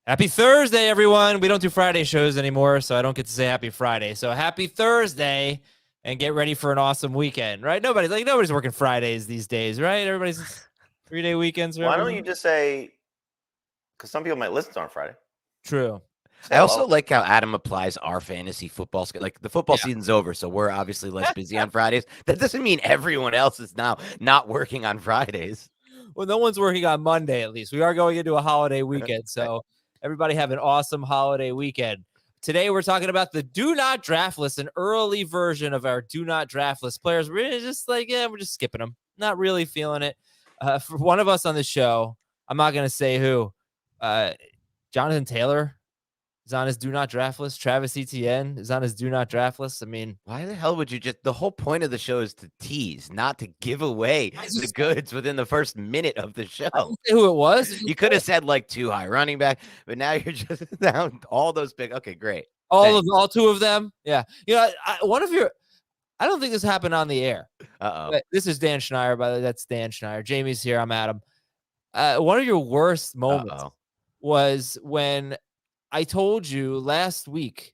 Happy Thursday, everyone. We don't do Friday shows anymore, so I don't get to say happy Friday. So happy Thursday, and get ready for an awesome weekend, right? Nobody's working Fridays these days, right? Everybody's 3-day weekends. Why don't you just say, because some people might listen to on Friday. True. I also like how Adam applies our fantasy football schedule. Like the football season's over, so we're obviously less busy on Fridays. That doesn't mean everyone else is now not working on Fridays. Well, no one's working on Monday, at least. We are going into a holiday weekend, so everybody have an awesome holiday weekend. Today, we're talking about the Do Not Draft List, an early version of our Do Not Draft List players. We're just like, we're just skipping them. Not really feeling it. For one of us on the show, I'm not going to say who, Jonathan Taylor is on his Do Not Draft List. Travis Etienne is on his Do Not Draft List. I mean, why the hell would you the whole point of the show is to tease, not to give away the goods within the first minute of the show. I didn't say who it was. You could have said like 2 high running back, but now you're just down all those big. Okay, great. All 2 of them. Yeah. I don't think this happened on the air. Uh-oh. This is Dan Schneider, by the way. That's Dan Schneider. Jamie's here. I'm Adam. One of your worst moments was when I told you last week,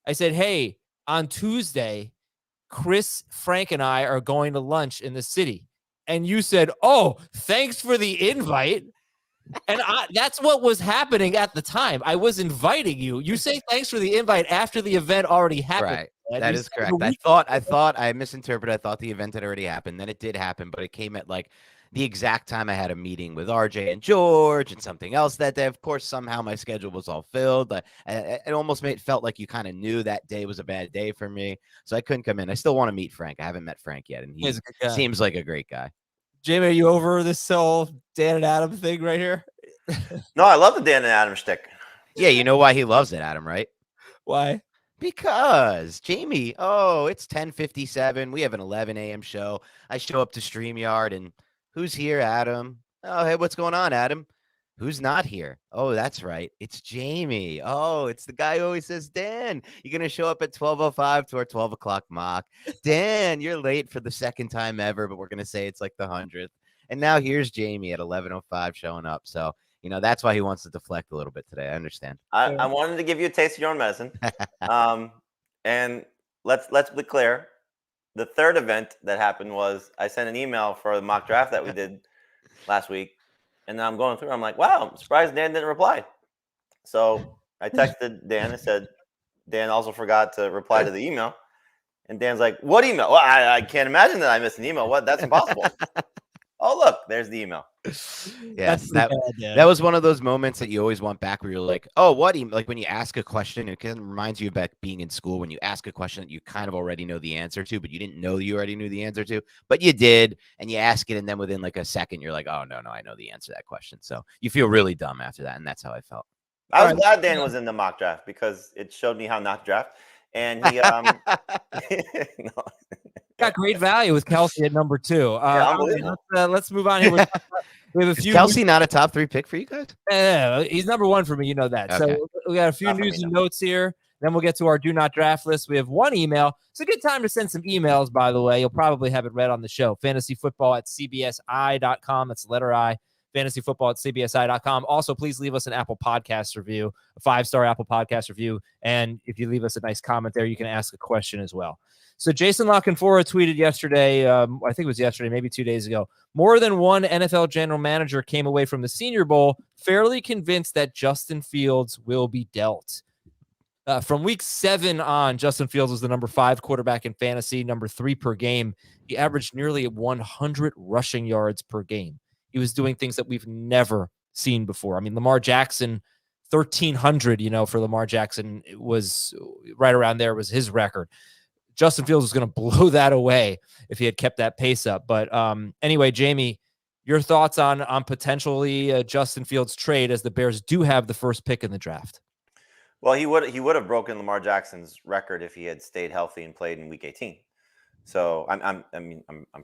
I said, hey, on Tuesday, Chris, Frank, and I are going to lunch in the city. And you said, oh, thanks for the invite. And that's what was happening at the time. I was inviting you. You say thanks for the invite after the event already happened. Right. That is correct. I thought I misinterpreted. I thought the event had already happened. Then it did happen, but it came at like the exact time I had a meeting with RJ and George and something else that day. Of course, somehow my schedule was all filled. It almost felt like you kind of knew that day was a bad day for me. So I couldn't come in. I still want to meet Frank. I haven't met Frank yet. And he seems like a great guy. Jamie, are you over this whole Dan and Adam thing right here? No, I love the Dan and Adam shtick. Yeah, you know why he loves it, Adam, right? Why? Because Jamie, it's 10:57. We have an 11 a.m. show. I show up to StreamYard and who's here, Adam? Oh, hey, what's going on, Adam? Who's not here? Oh, that's right. It's Jamie. Oh, it's the guy who always says, Dan, you're going to show up at 12:05 to our 12 o'clock mock. Dan, you're late for the second time ever, but we're going to say it's like the 100th. And now here's Jamie at 11:05 showing up. So, that's why he wants to deflect a little bit today. I understand. I wanted to give you a taste of your own medicine. And let's be clear. The third event that happened was I sent an email for the mock draft that we did last week. And then I'm going through. I'm like, wow, I'm surprised Dan didn't reply. So I texted Dan and said, Dan also forgot to reply to the email. And Dan's like, what email? Well, I can't imagine that I missed an email. What? That's impossible. Oh, look, there's the email. Yes, that was one of those moments that you always want back where you're like, oh, what email? Like when you ask a question, it kind of reminds you about being in school when you ask a question that you kind of already know the answer to, but you didn't know you already knew the answer to, but you did, and you ask it, and then within like a second, you're like, oh, no, I know the answer to that question. So you feel really dumb after that, and that's how I felt. I was glad Dan was in the mock draft because it showed me how not to draft. And he got great value with Kelsey at number 2. Let's move on here. We have a few. Is Kelsey not a top 3 pick for you guys? He's number 1 for me. You know that. Okay. So we got a few news and notes here. Then we'll get to our Do Not Draft list. We have one email. It's a good time to send some emails, by the way. You'll probably have it read on the show. fantasyfootball@cbsi.com. That's the letter I. fantasyfootball@cbsi.com. Also, please leave us an Apple Podcast review, a 5-star Apple Podcast review. And if you leave us a nice comment there, you can ask a question as well. So Jason Lockenfora tweeted yesterday, I think it was yesterday, maybe 2 days ago, more than one NFL general manager came away from the Senior Bowl fairly convinced that Justin Fields will be dealt. From week 7 on, Justin Fields was the number 5 quarterback in fantasy, number 3 per game. He averaged nearly 100 rushing yards per game. He was doing things that we've never seen before. I mean, Lamar Jackson, 1,300, for Lamar Jackson was right around there was his record. Justin Fields was going to blow that away if he had kept that pace up. But anyway, Jamie, your thoughts on potentially Justin Fields trade as the Bears do have the first pick in the draft? Well, he would have broken Lamar Jackson's record if he had stayed healthy and played in Week 18. So I'm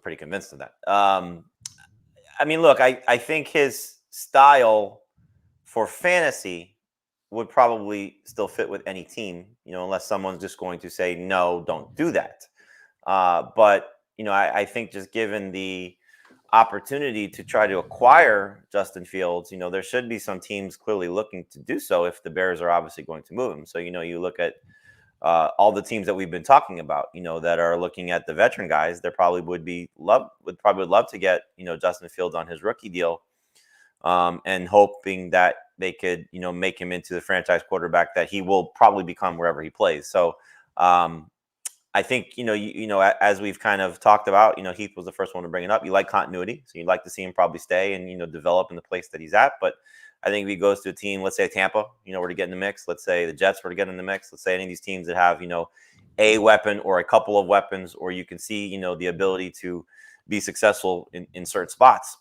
pretty convinced of that. Look, I think his style for fantasy would probably still fit with any team, unless someone's just going to say, no, don't do that. But I think just given the opportunity to try to acquire Justin Fields, there should be some teams clearly looking to do so if the Bears are obviously going to move him. So, you look at all the teams that we've been talking about, that are looking at the veteran guys, there probably would love to get, Justin Fields on his rookie deal, and hoping that they could, make him into the franchise quarterback that he will probably become wherever he plays. So, I think, as we've kind of talked about, Heath was the first one to bring it up. You like continuity, so you'd like to see him probably stay and, develop in the place that he's at. But I think if he goes to a team, let's say Tampa, were to get in the mix, let's say the Jets were to get in the mix, let's say any of these teams that have, a weapon or a couple of weapons, or you can see, the ability to be successful in certain spots,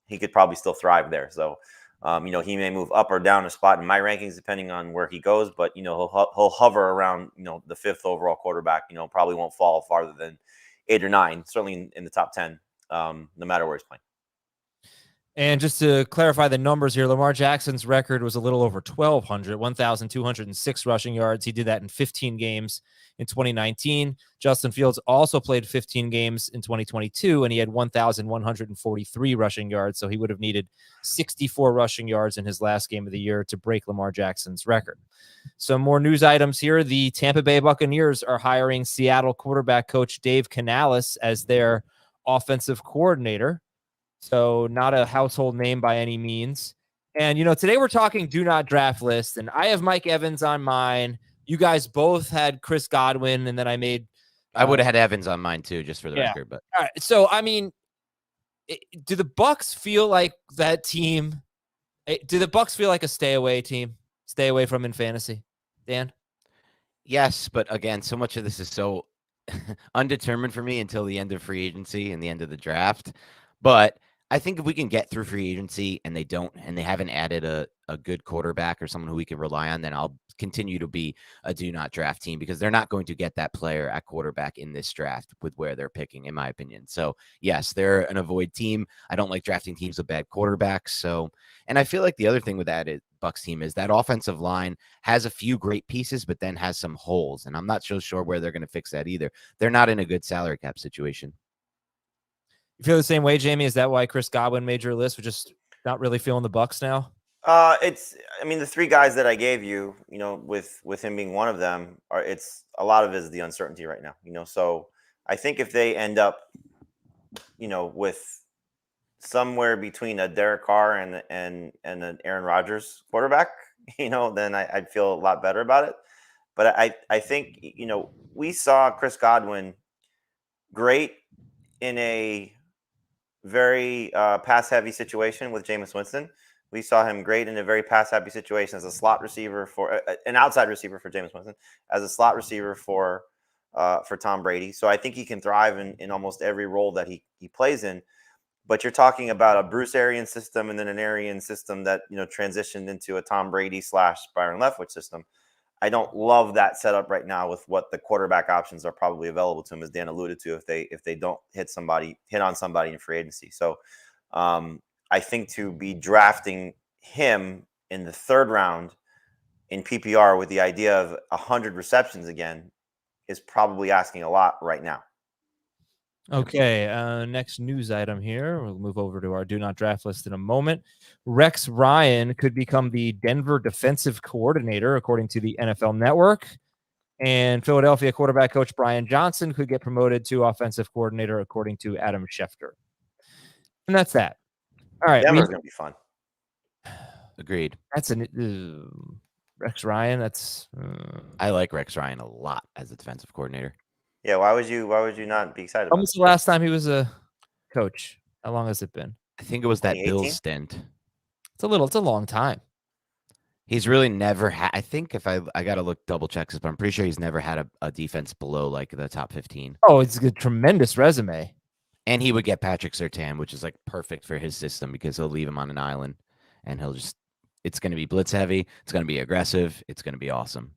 he could probably still thrive there. So, he may move up or down a spot in my rankings depending on where he goes, but he'll hover around the 5th overall quarterback. Probably won't fall farther than 8 or 9, certainly in the top 10, no matter where he's playing. And just to clarify the numbers here, Lamar Jackson's record was a little over 1,206 rushing yards. He did that in 15 games in 2019. Justin Fields also played 15 games in 2022, and he had 1,143 rushing yards. So he would have needed 64 rushing yards in his last game of the year to break Lamar Jackson's record. Some more news items here. The Tampa Bay Buccaneers are hiring Seattle quarterback coach Dave Canales as their offensive coordinator. So not a household name by any means. And, today we're talking do not draft list, and I have Mike Evans on mine. You guys both had Chris Godwin, and then I would have had Evans on mine too, just for the record. But all right. So, I mean, do the Bucs feel like that team? Do the Bucs feel like a stay away team? Stay away from in fantasy, Dan? Yes, but again, so much of this is so undetermined for me until the end of free agency and the end of the draft. But I think if we can get through free agency and they haven't added a good quarterback or someone who we can rely on, then I'll continue to be a do not draft team, because they're not going to get that player at quarterback in this draft with where they're picking, in my opinion. So yes, they're an avoid team. I don't like drafting teams with bad quarterbacks. So, and I feel like the other thing with that Bucs team is that offensive line has a few great pieces, but then has some holes. And I'm not so sure where they're going to fix that either. They're not in a good salary cap situation. You feel the same way, Jamie? Is that why Chris Godwin made your list? We're just not really feeling the Bucs now? The 3 guys that I gave you, with him being one of them, it's a lot of it is the uncertainty right now, so I think if they end up, with somewhere between a Derek Carr and an Aaron Rodgers quarterback, then I'd feel a lot better about it. But I think, we saw Chris Godwin great in a very pass-heavy situation with Jameis Winston. We saw him great in a very pass-happy situation as a slot receiver for an outside receiver for Jameis Winston, as a slot receiver for Tom Brady. So I think he can thrive in almost every role that he plays in. But you're talking about a Bruce Arians system and then an Arians system that transitioned into a Tom Brady / Byron Leftwich system. I don't love that setup right now with what the quarterback options are probably available to him, as Dan alluded to, if they don't hit on somebody in free agency. So I think to be drafting him in the 3rd round in PPR with the idea of 100 receptions again is probably asking a lot right now. Okay, next news item here. We'll move over to our do not draft list in a moment. Rex Ryan could become the Denver defensive coordinator, according to the NFL Network. And Philadelphia quarterback coach Brian Johnson could get promoted to offensive coordinator, according to Adam Schefter. And that's that. All right. Denver's going to be fun. Agreed. That's Rex Ryan. That's I like Rex Ryan a lot as a defensive coordinator. Yeah, why would you not be excited about it? When was the last time he was a coach? How long has it been? I think it was that Bills stint. It's a long time. He's really never had, I think if I got to double check this, but I'm pretty sure he's never had a defense below like the top 15. Oh, it's a tremendous resume. And he would get Patrick Surtain, which is like perfect for his system, because he'll leave him on an island and it's going to be blitz heavy. It's going to be aggressive. It's going to be awesome.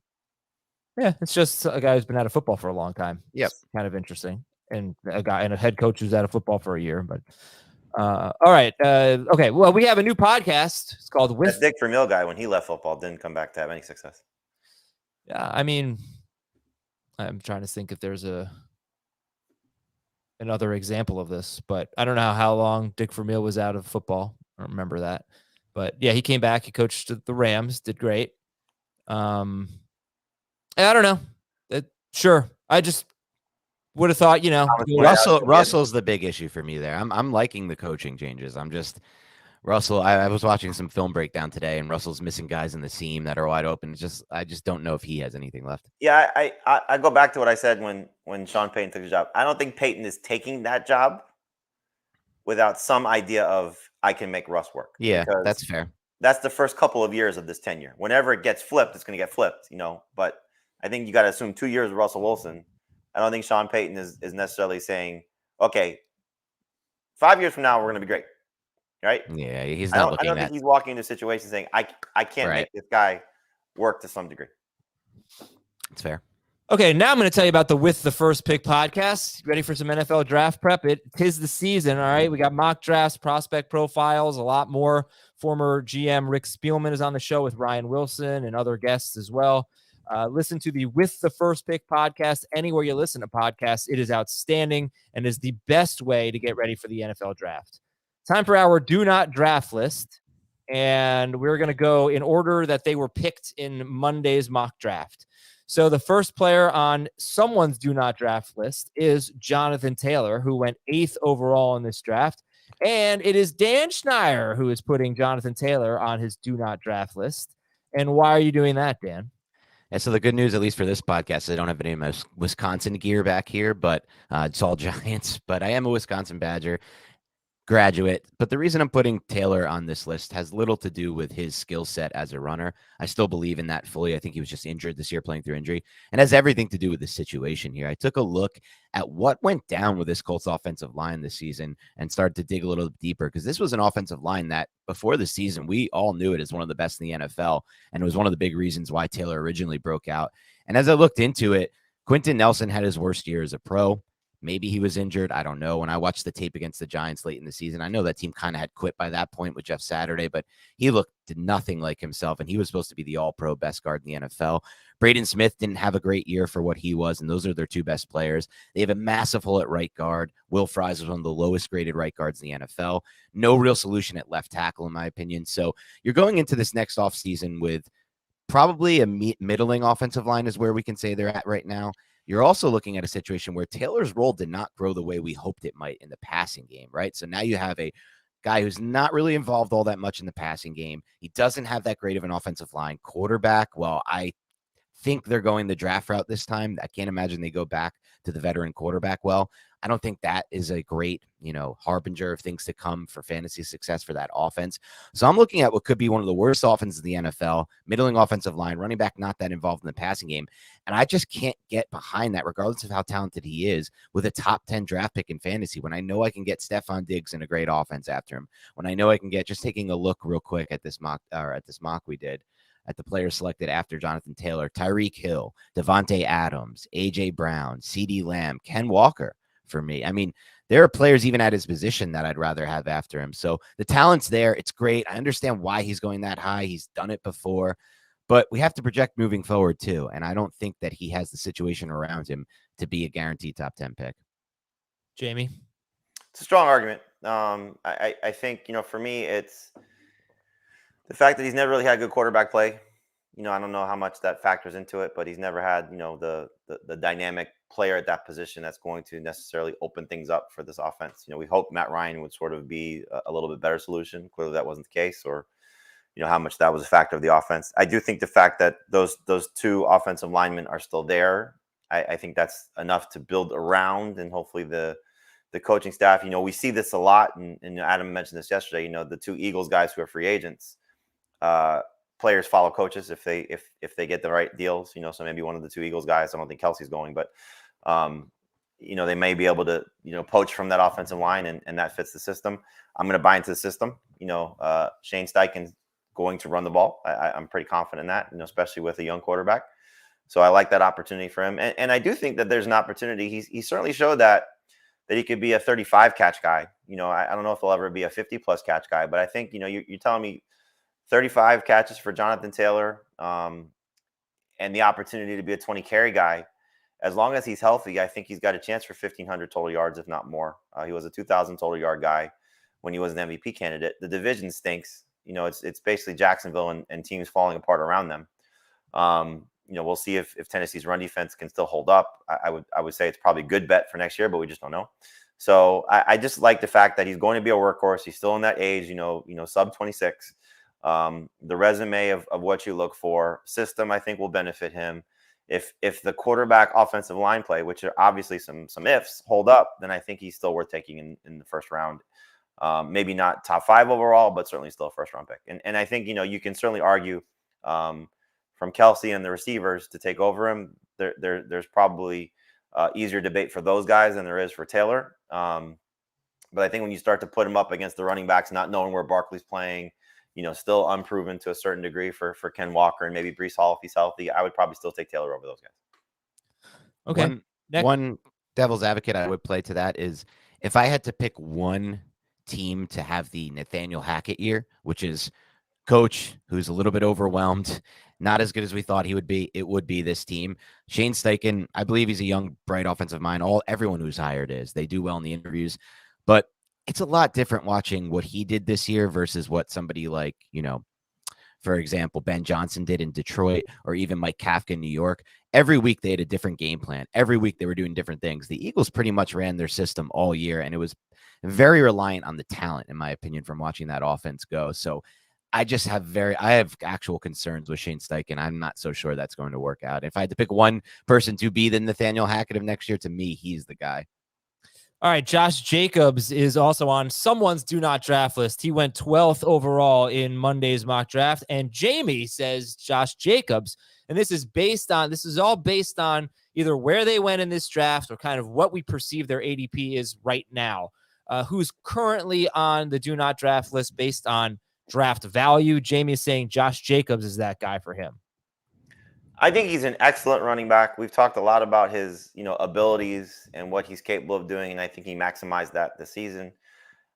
Yeah, it's just a guy who's been out of football for a long time. Yep. It's kind of interesting. And a head coach who's out of football for a year. But all right. Okay. Well, we have a new podcast. It's called That Dick Vermeil guy, when he left football, didn't come back to have any success. Yeah, I mean, I'm trying to think if there's another example of this, but I don't know how long Dick Vermeil was out of football. I don't remember that. But yeah, he came back. He coached the Rams, did great. And I don't know. Sure. I just would have thought, Russell's the big issue for me there. I'm liking the coaching changes. I'm just Russell. I was watching some film breakdown today, and Russell's missing guys in the seam that are wide open. I just don't know if he has anything left. Yeah, I go back to what I said when Sean Payton took the job. I don't think Payton is taking that job without some idea of I can make Russ work. Yeah, that's fair. That's the first couple of years of this tenure. Whenever it gets flipped, it's going to get flipped, But I think you got to assume 2 years of Russell Wilson. I don't think Sean Payton is necessarily saying, okay, 5 years from now, we're going to be great. Right? Yeah, he's not looking at I don't think he's walking into a situation saying, I can't make this guy work to some degree. That's fair. Okay, now I'm going to tell you about the With the First Pick podcast. Ready for some NFL draft prep? Tis the season, all right? We got mock drafts, prospect profiles, a lot more. Former GM Rick Spielman is on the show with Ryan Wilson and other guests as well. Listen to the With the First Pick podcast anywhere you listen to podcasts. It is outstanding and is the best way to get ready for the NFL draft. Time for our do not draft list. And we're going to go in order that they were picked in Monday's mock draft. So the first player on someone's do not draft list is Jonathan Taylor, who went 8th overall in this draft. And it is Dan Schneier who is putting Jonathan Taylor on his do not draft list. And why are you doing that, Dan? And so the good news, at least for this podcast, I don't have any of my Wisconsin gear back here, but it's all Giants. But I am a Wisconsin Badger graduate, but the reason I'm putting Taylor on this list has little to do with his skill set as a runner. I still believe in that fully. I think he was just injured this year, playing through injury, and has everything to do with the situation here. I took a look at what went down with this Colts offensive line this season and started to dig a little deeper, because this was an offensive line that before the season, we all knew it as one of the best in the NFL, and it was one of the big reasons why Taylor originally broke out. And as I looked into it, Quentin Nelson had his worst year as a pro. Maybe he was injured. I don't know. When I watched the tape against the Giants late in the season, I know that team kind of had quit by that point with Jeff Saturday, but he looked nothing like himself, and he was supposed to be the all-pro best guard in the NFL. Braden Smith didn't have a great year for what he was, and those are their two best players. They have a massive hole at right guard. Will Fries was one of the lowest-graded right guards in the NFL. No real solution at left tackle, in my opinion. So you're going into this next offseason with probably a middling offensive line is where we can say they're at right now. You're also looking at a situation where Taylor's role did not grow the way we hoped it might in the passing game, right? So now you have a guy who's not really involved all that much in the passing game. He doesn't have that great of an offensive line. Quarterback, well, I think they're going the draft route this time. I can't imagine they go back to the veteran quarterback. Well, I don't think that is a great, harbinger of things to come for fantasy success for that offense. So I'm looking at what could be one of the worst offenses in the NFL, middling offensive line, running back not that involved in the passing game. And I just can't get behind that, regardless of how talented he is, with a top 10 draft pick in fantasy, when I know I can get Stephon Diggs in a great offense after him, when I know I can get, just taking a look real quick at this mock we did, at the players selected after Jonathan Taylor: Tyreek Hill, Devontae Adams, A.J. Brown, C.D. Lamb, Ken Walker for me. I mean, there are players even at his position that I'd rather have after him. So the talent's there. It's great. I understand why he's going that high. He's done it before. But we have to project moving forward, too. And I don't think that he has the situation around him to be a guaranteed top 10 pick. Jamie? It's a strong argument. I think, for me, it's the fact that he's never really had good quarterback play. I don't know how much that factors into it, but he's never had, the dynamic player at that position that's going to necessarily open things up for this offense. We hope Matt Ryan would sort of be a little bit better solution. Clearly that wasn't the case, or, how much that was a factor of the offense. I do think the fact that those two offensive linemen are still there, I think that's enough to build around, and hopefully the coaching staff, we see this a lot. And Adam mentioned this yesterday, the two Eagles guys who are free agents, players follow coaches if they get the right deals, so maybe one of the two Eagles guys, I don't think Kelsey's going, but they may be able to, poach from that offensive line, and that fits the system. I'm going to buy into the system. Shane Steichen's going to run the ball. I'm pretty confident in that, especially with a young quarterback. So I like that opportunity for him. And I do think that there's an opportunity. He certainly showed that he could be a 35 catch guy. I don't know if he'll ever be a 50 plus catch guy, but I think, you're telling me 35 catches for Jonathan Taylor, and the opportunity to be a 20 carry guy as long as he's healthy, I think he's got a chance for 1,500 total yards, if not more. He was a 2,000 total yard guy when he was an MVP candidate. The division stinks. It's basically Jacksonville and teams falling apart around them. We'll see if Tennessee's run defense can still hold up. I would say it's probably a good bet for next year, but we just don't know. So I just like the fact that he's going to be a workhorse. He's still in that age, sub 26. The resume of what you look for, system, I think will benefit him. If the quarterback offensive line play, which are obviously some ifs, hold up, then I think he's still worth taking in the first round. Maybe not top 5 overall, but certainly still a first round pick. And I think, you can certainly argue from Kelsey and the receivers to take over him. There's probably easier debate for those guys than there is for Taylor. But I think when you start to put him up against the running backs, not knowing where Barkley's playing, still unproven to a certain degree for Ken Walker and maybe Breece Hall if he's healthy, I would probably still take Taylor over those guys. Okay. One devil's advocate I would play to that is if I had to pick one team to have the Nathaniel Hackett year, which is coach who's a little bit overwhelmed, not as good as we thought he would be, it would be this team. Shane Steichen, I believe he's a young, bright offensive mind. Everyone who's hired is. They do well in the interviews, but it's a lot different watching what he did this year versus what somebody like, for example, Ben Johnson did in Detroit or even Mike Kafka in New York. Every week they had a different game plan. Every week they were doing different things. The Eagles pretty much ran their system all year, and it was very reliant on the talent, in my opinion, from watching that offense go. So I have actual concerns with Shane Steichen. I'm not so sure that's going to work out. If I had to pick one person to be the Nathaniel Hackett of next year, to me, he's the guy. All right, Josh Jacobs is also on someone's do not draft list. He went 12th overall in Monday's mock draft, and Jamie says Josh Jacobs, and this is all based on either where they went in this draft or kind of what we perceive their ADP is right now. Who's currently on the do not draft list based on draft value? Jamie is saying Josh Jacobs is that guy for him. I think he's an excellent running back. We've talked a lot about his, abilities and what he's capable of doing, and I think he maximized that this season.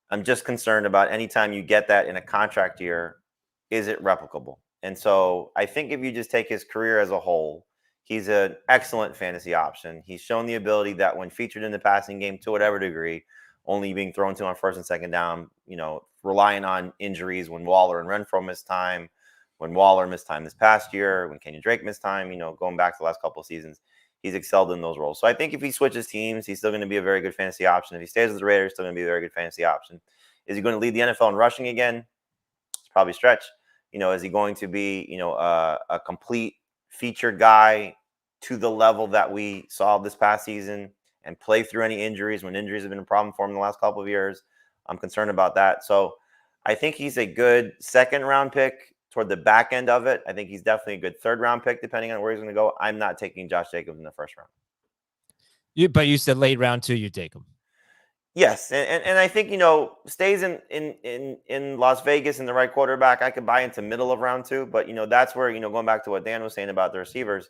I'm just concerned about anytime you get that in a contract year, is it replicable? And so I think if you just take his career as a whole, he's an excellent fantasy option. He's shown the ability that when featured in the passing game to whatever degree, only being thrown to on first and second down, relying on injuries when Waller and Renfro missed time, when Waller missed time this past year, when Kenyon Drake missed time, going back to the last couple of seasons, he's excelled in those roles. So I think if he switches teams, he's still going to be a very good fantasy option. If he stays with the Raiders, he's still going to be a very good fantasy option. Is he going to lead the NFL in rushing again? It's probably a stretch. Is he going to be, a complete featured guy to the level that we saw this past season and play through any injuries when injuries have been a problem for him in the last couple of years? I'm concerned about that. So I think he's a good second round pick toward the back end of it. I think he's definitely a good third round pick, depending on where he's going to go. I'm not taking Josh Jacobs in the first round. But you said late round 2, you take him. Yes. And I think, stays in Las Vegas and the right quarterback, I could buy into middle of round 2, but that's where, going back to what Dan was saying about the receivers,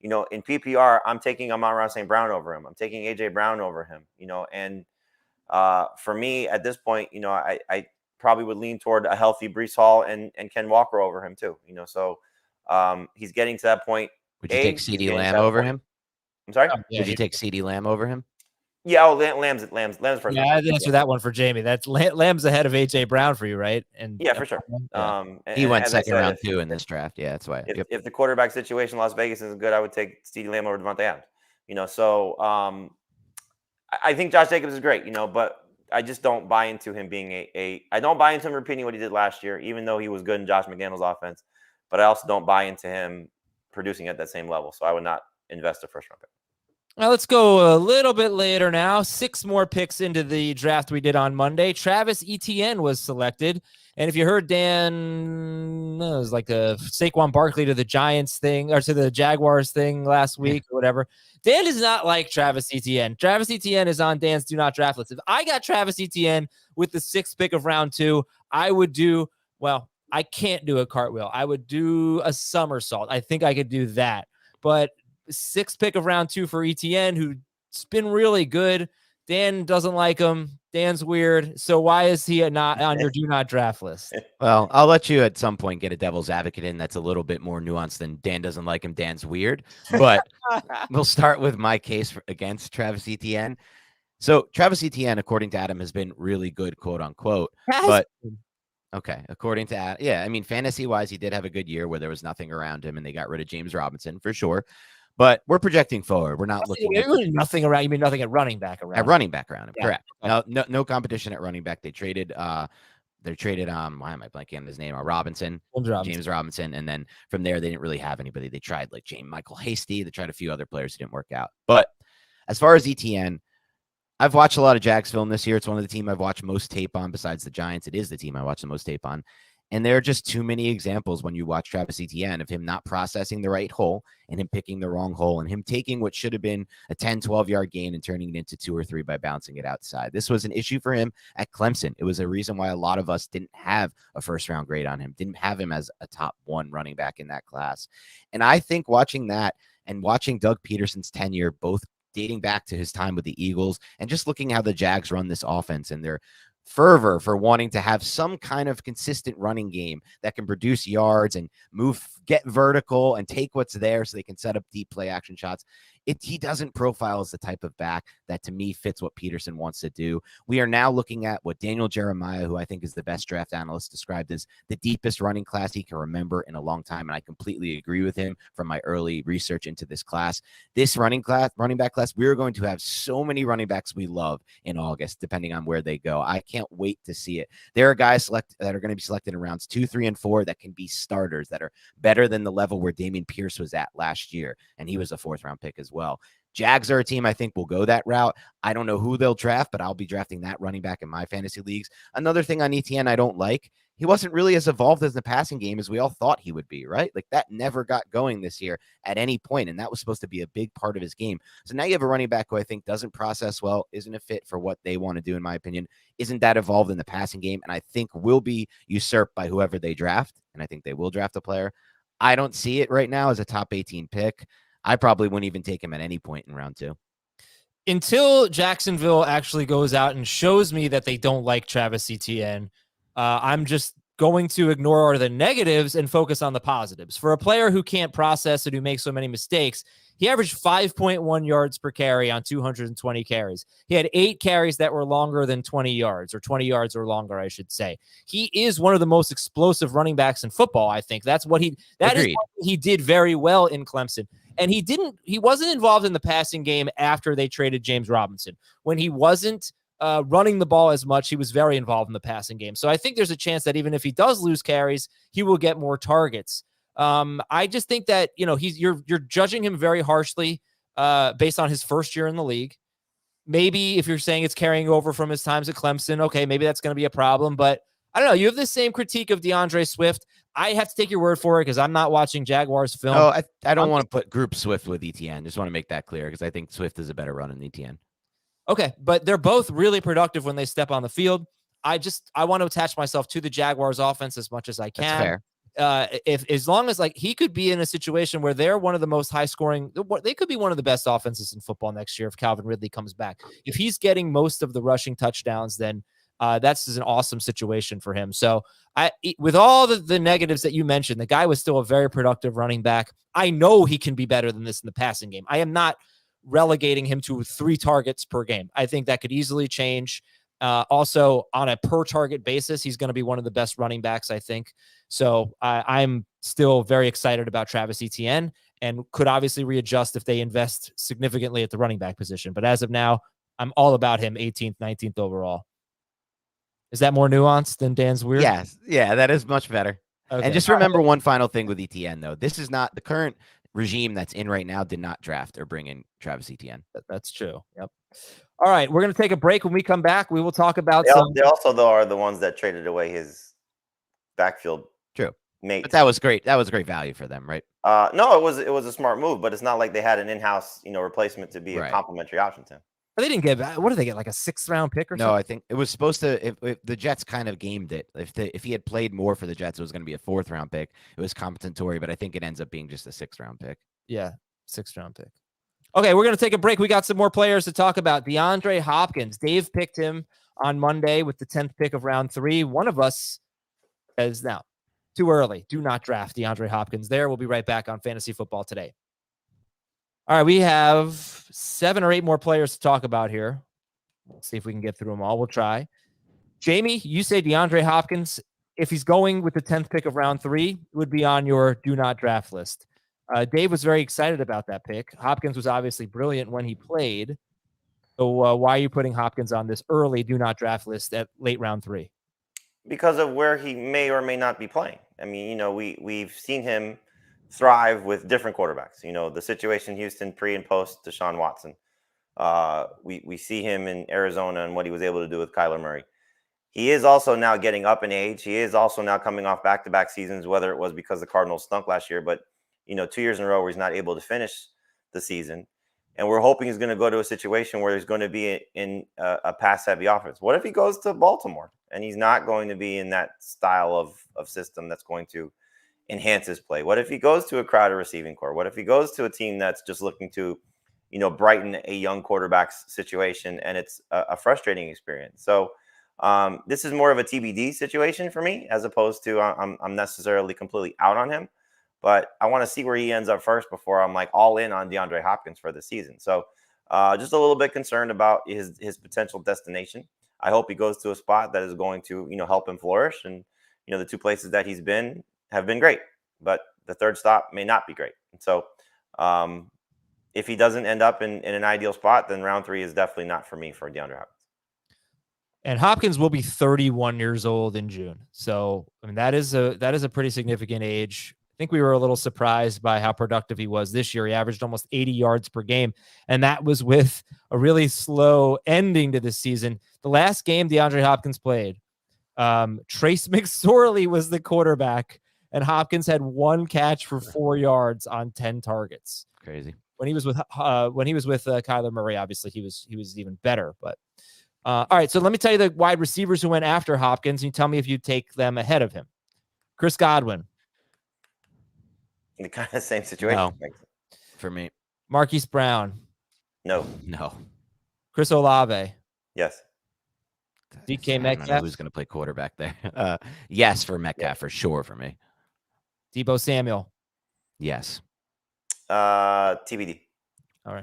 in PPR, I'm taking Amon-Ra St. Brown over him. I'm taking AJ Brown over him, and for me at this point, I probably would lean toward a healthy Breece Hall and Ken Walker over him too. So he's getting to that point. Would you take CeeDee Lamb over him? I'm sorry? Would you take CeeDee Lamb over him? Yeah, Lamb's first. Yeah, I'd answer that one for Jamie. That's Lamb's ahead of AJ Brown for you, right? And yeah, for sure. He went second round 2 in this draft. Yeah, that's why. If the quarterback situation in Las Vegas isn't good, I would take CeeDee Lamb over Devontae Adams. So I think Josh Jacobs is great, but I just don't buy into him being I don't buy into him repeating what he did last year, even though he was good in Josh McDaniels' offense. But I also don't buy into him producing at that same level. So I would not invest a first round pick. Now let's go a little bit later now. 6 more picks into the draft we did on Monday. Travis Etienne was selected. And if you heard Dan, it was like a Saquon Barkley to the Giants thing or to the Jaguars thing last week or whatever. Dan does not like Travis Etienne. Travis Etienne is on Dan's do not draft list. If I got Travis Etienne with the 6th pick of round 2, I would do, well, I can't do a cartwheel. I would do a somersault. I think I could do that. But 6th pick of round 2 for Etienne, who's been really good. Dan doesn't like him. Dan's weird. So why is he not on your do not draft list? Well, I'll let you at some point get a devil's advocate in that's a little bit more nuanced than Dan doesn't like him. Dan's weird. But we'll start with my case against Travis Etienne. So Travis Etienne, according to Adam, has been really good, quote unquote. But okay, according to Adam, yeah, I mean, fantasy wise, he did have a good year where there was nothing around him and they got rid of James Robinson for sure. But we're projecting forward. We're not looking at nothing around. You mean nothing at running back around? At running back around him, Yeah. correct. Okay. No competition at running back. They traded why am I blanking on his name? James Robinson. And then from there, they didn't really have anybody. They tried like Michael Hasty. They tried a few other players who didn't work out. But as far as Etienne, I've watched a lot of Jags film this year. It's one of the teams I've watched most tape on besides the Giants. It is the team I watch the most tape on. And there are just too many examples when you watch Travis Etienne of him not processing the right hole and him picking the wrong hole and him taking what should have been a 10, 12-yard gain and turning it into 2 or 3 by bouncing it outside. This was an issue for him at Clemson. It was a reason why a lot of us didn't have a first-round grade on him, didn't have him as a top 1 running back in that class. And I think watching that and watching Doug Peterson's tenure, both dating back to his time with the Eagles and just looking how the Jags run this offense and their fervor for wanting to have some kind of consistent running game that can produce yards and get vertical and take what's there so they can set up deep play action shots. He doesn't profile as the type of back that to me fits what Peterson wants to do. We are now looking at what Daniel Jeremiah, who I think is the best draft analyst, described as the deepest running class he can remember in a long time. And I completely agree with him from my early research into this class. This running back class, we are going to have so many running backs we love in August, depending on where they go. I can't wait to see it. There are guys that are going to be selected in rounds 2, 3, and 4 that can be starters that are better than the level where Dameon Pierce was at last year. And he was a 4th-round pick as well. Jags are a team I think will go that route. I don't know who they'll draft, but I'll be drafting that running back in my fantasy leagues. Another thing on Etienne I don't like, he wasn't really as evolved as the passing game as we all thought he would be, right? Like that never got going this year at any point, and that was supposed to be a big part of his game. So now you have a running back who I think doesn't process well, isn't a fit for what they want to do, in my opinion, isn't that evolved in the passing game, and I think will be usurped by whoever they draft, and I think they will draft a player. I don't see it right now as a top 18 pick. I probably wouldn't even take him at any point in round 2. Until Jacksonville actually goes out and shows me that they don't like Travis Etienne, I'm just going to ignore the negatives and focus on the positives. For a player who can't process and who makes so many mistakes, he averaged 5.1 yards per carry on 220 carries. He had 8 carries that were longer than 20 yards, or 20 yards or longer, I should say. He is one of the most explosive running backs in football, I think. That is what he did very well in Clemson. And he wasn't involved in the passing game after they traded James Robinson. When he wasn't running the ball as much, he was very involved in the passing game. So I think there's a chance that even if he does lose carries, he will get more targets. I just think that, you're judging him very harshly based on his first year in the league. Maybe if you're saying it's carrying over from his times at Clemson, okay, maybe that's going to be a problem. But I don't know. You have the same critique of DeAndre Swift. I have to take your word for it because I'm not watching Jaguars film. Oh, I don't want to put group Swift with Etienne. Just want to make that clear because I think Swift is a better run than Etienne. Okay, but they're both really productive when they step on the field. I want to attach myself to the Jaguars offense as much as I can. That's fair. As long as he could be in a situation where they're one of the most high scoring, they could be one of the best offenses in football next year if Calvin Ridley comes back. If he's getting most of the rushing touchdowns, then that's an awesome situation for him. So with all the negatives that you mentioned, the guy was still a very productive running back. I know he can be better than this in the passing game. I am not relegating him to 3 targets per game. I think that could easily change. Also, on a per target basis, he's going to be one of the best running backs, I think. So I'm still very excited about Travis Etienne and could obviously readjust if they invest significantly at the running back position. But as of now, I'm all about him 18th, 19th overall. Is that more nuanced than Dan's weird? Yes. Yeah, that is much better. Okay. And just remember one final thing with Etienne, though. This is not the current regime that's in right now did not draft or bring in Travis Etienne. That's true. Yep. All right, we're going to take a break. When we come back, we will talk about They also, though, are the ones that traded away his backfield. True. Mate. But that was great. That was great value for them, right? No, it was a smart move, but it's not like they had an in-house, replacement to be a complimentary option to him. But they didn't get, what did they get, like a 6th-round pick or something? No, I think it was supposed to, if the Jets kind of gamed it. If he had played more for the Jets, it was going to be a 4th-round pick. It was compensatory, but I think it ends up being just a 6th-round pick. Yeah, 6th-round pick. Okay, we're going to take a break. We got some more players to talk about. DeAndre Hopkins. Dave picked him on Monday with the 10th pick of round 3. One of us says, now, too early. Do not draft DeAndre Hopkins there. We'll be right back on Fantasy Football Today. All right, we have 7 or 8 more players to talk about here. Let's see if we can get through them all. We'll try. Jamie, you say DeAndre Hopkins, if he's going with the 10th pick of round 3, would be on your do not draft list. Dave was very excited about that pick. Hopkins was obviously brilliant when he played. So why are you putting Hopkins on this early do not draft list at late round 3? Because of where he may or may not be playing. I mean, we've seen him thrive with different quarterbacks. The situation in Houston pre and post Deshaun Watson. We see him in Arizona and what he was able to do with Kyler Murray. He is also now getting up in age. He is also now coming off back-to-back seasons, whether it was because the Cardinals stunk last year, but 2 years in a row where he's not able to finish the season. And we're hoping he's going to go to a situation where he's going to be in a pass-heavy offense. What if he goes to Baltimore and he's not going to be in that style of system that's going to enhance his play? What if he goes to a crowded receiving core? What if he goes to a team that's just looking to, brighten a young quarterback's situation, and it's a frustrating experience? So this is more of a TBD situation for me, as opposed to I'm necessarily completely out on him. But I want to see where he ends up first before I'm like all in on DeAndre Hopkins for the season. So just a little bit concerned about his potential destination. I hope he goes to a spot that is going to, help him flourish. And, the 2 places that he's been have been great, but the third stop may not be great. And so if he doesn't end up in an ideal spot, then round 3 is definitely not for me for DeAndre Hopkins. And Hopkins will be 31 years old in June. So, I mean, that is a pretty significant age. I think we were a little surprised by how productive he was this year. He averaged almost 80 yards per game, and that was with a really slow ending to this season. The last game DeAndre Hopkins played, Trace McSorley was the quarterback, and Hopkins had 1 catch for 4 yards on 10 targets. Crazy. When he was with Kyler Murray, obviously he was even better. But all right, so let me tell you the wide receivers who went after Hopkins, and you tell me if you take them ahead of him. Chris Godwin. The kind of same situation. No, for me. Marquise Brown. No. Chris Olave. Yes. DK I Metcalf. don't know who's going to play quarterback there. Yes, for Metcalf, for sure, for me. Deebo Samuel. Yes. TBD. All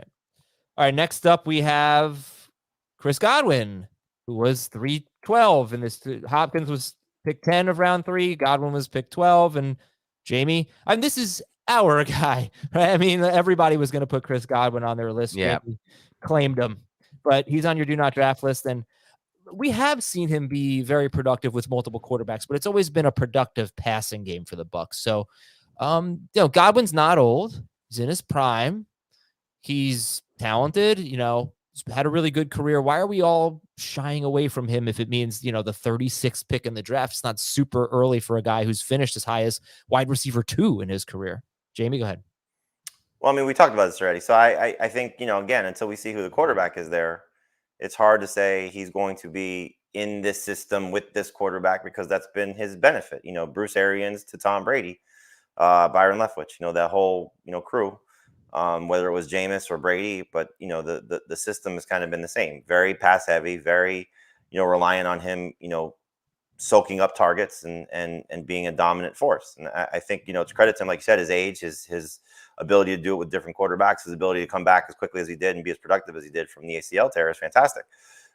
right. Next up, we have Chris Godwin, who was 312 in this. Hopkins was pick 10 of round 3. Godwin was pick 12, and Jamie. I mean, this is our guy, right? I mean, everybody was going to put Chris Godwin on their list. Yeah. Jamie claimed him, but he's on your do not draft list. And we have seen him be very productive with multiple quarterbacks, but it's always been a productive passing game for the Bucs. So, Godwin's not old. He's in his prime. He's talented, had a really good career. Why are we all shying away from him if it means, the 36th pick in the draft? It's not super early for a guy who's finished as high as wide receiver 2 in his career. Jamie, go ahead. Well, I mean, we talked about this already. So I think, again, until we see who the quarterback is there, it's hard to say he's going to be in this system with this quarterback, because that's been his benefit. Bruce Arians to Tom Brady, Byron Leftwich, that whole, crew. Whether it was Jameis or Brady, but the system has kind of been the same. Very pass heavy, very reliant on him, soaking up targets and being a dominant force. And I think to credit to him, like you said, his age, his ability to do it with different quarterbacks, his ability to come back as quickly as he did and be as productive as he did from the ACL tear is fantastic.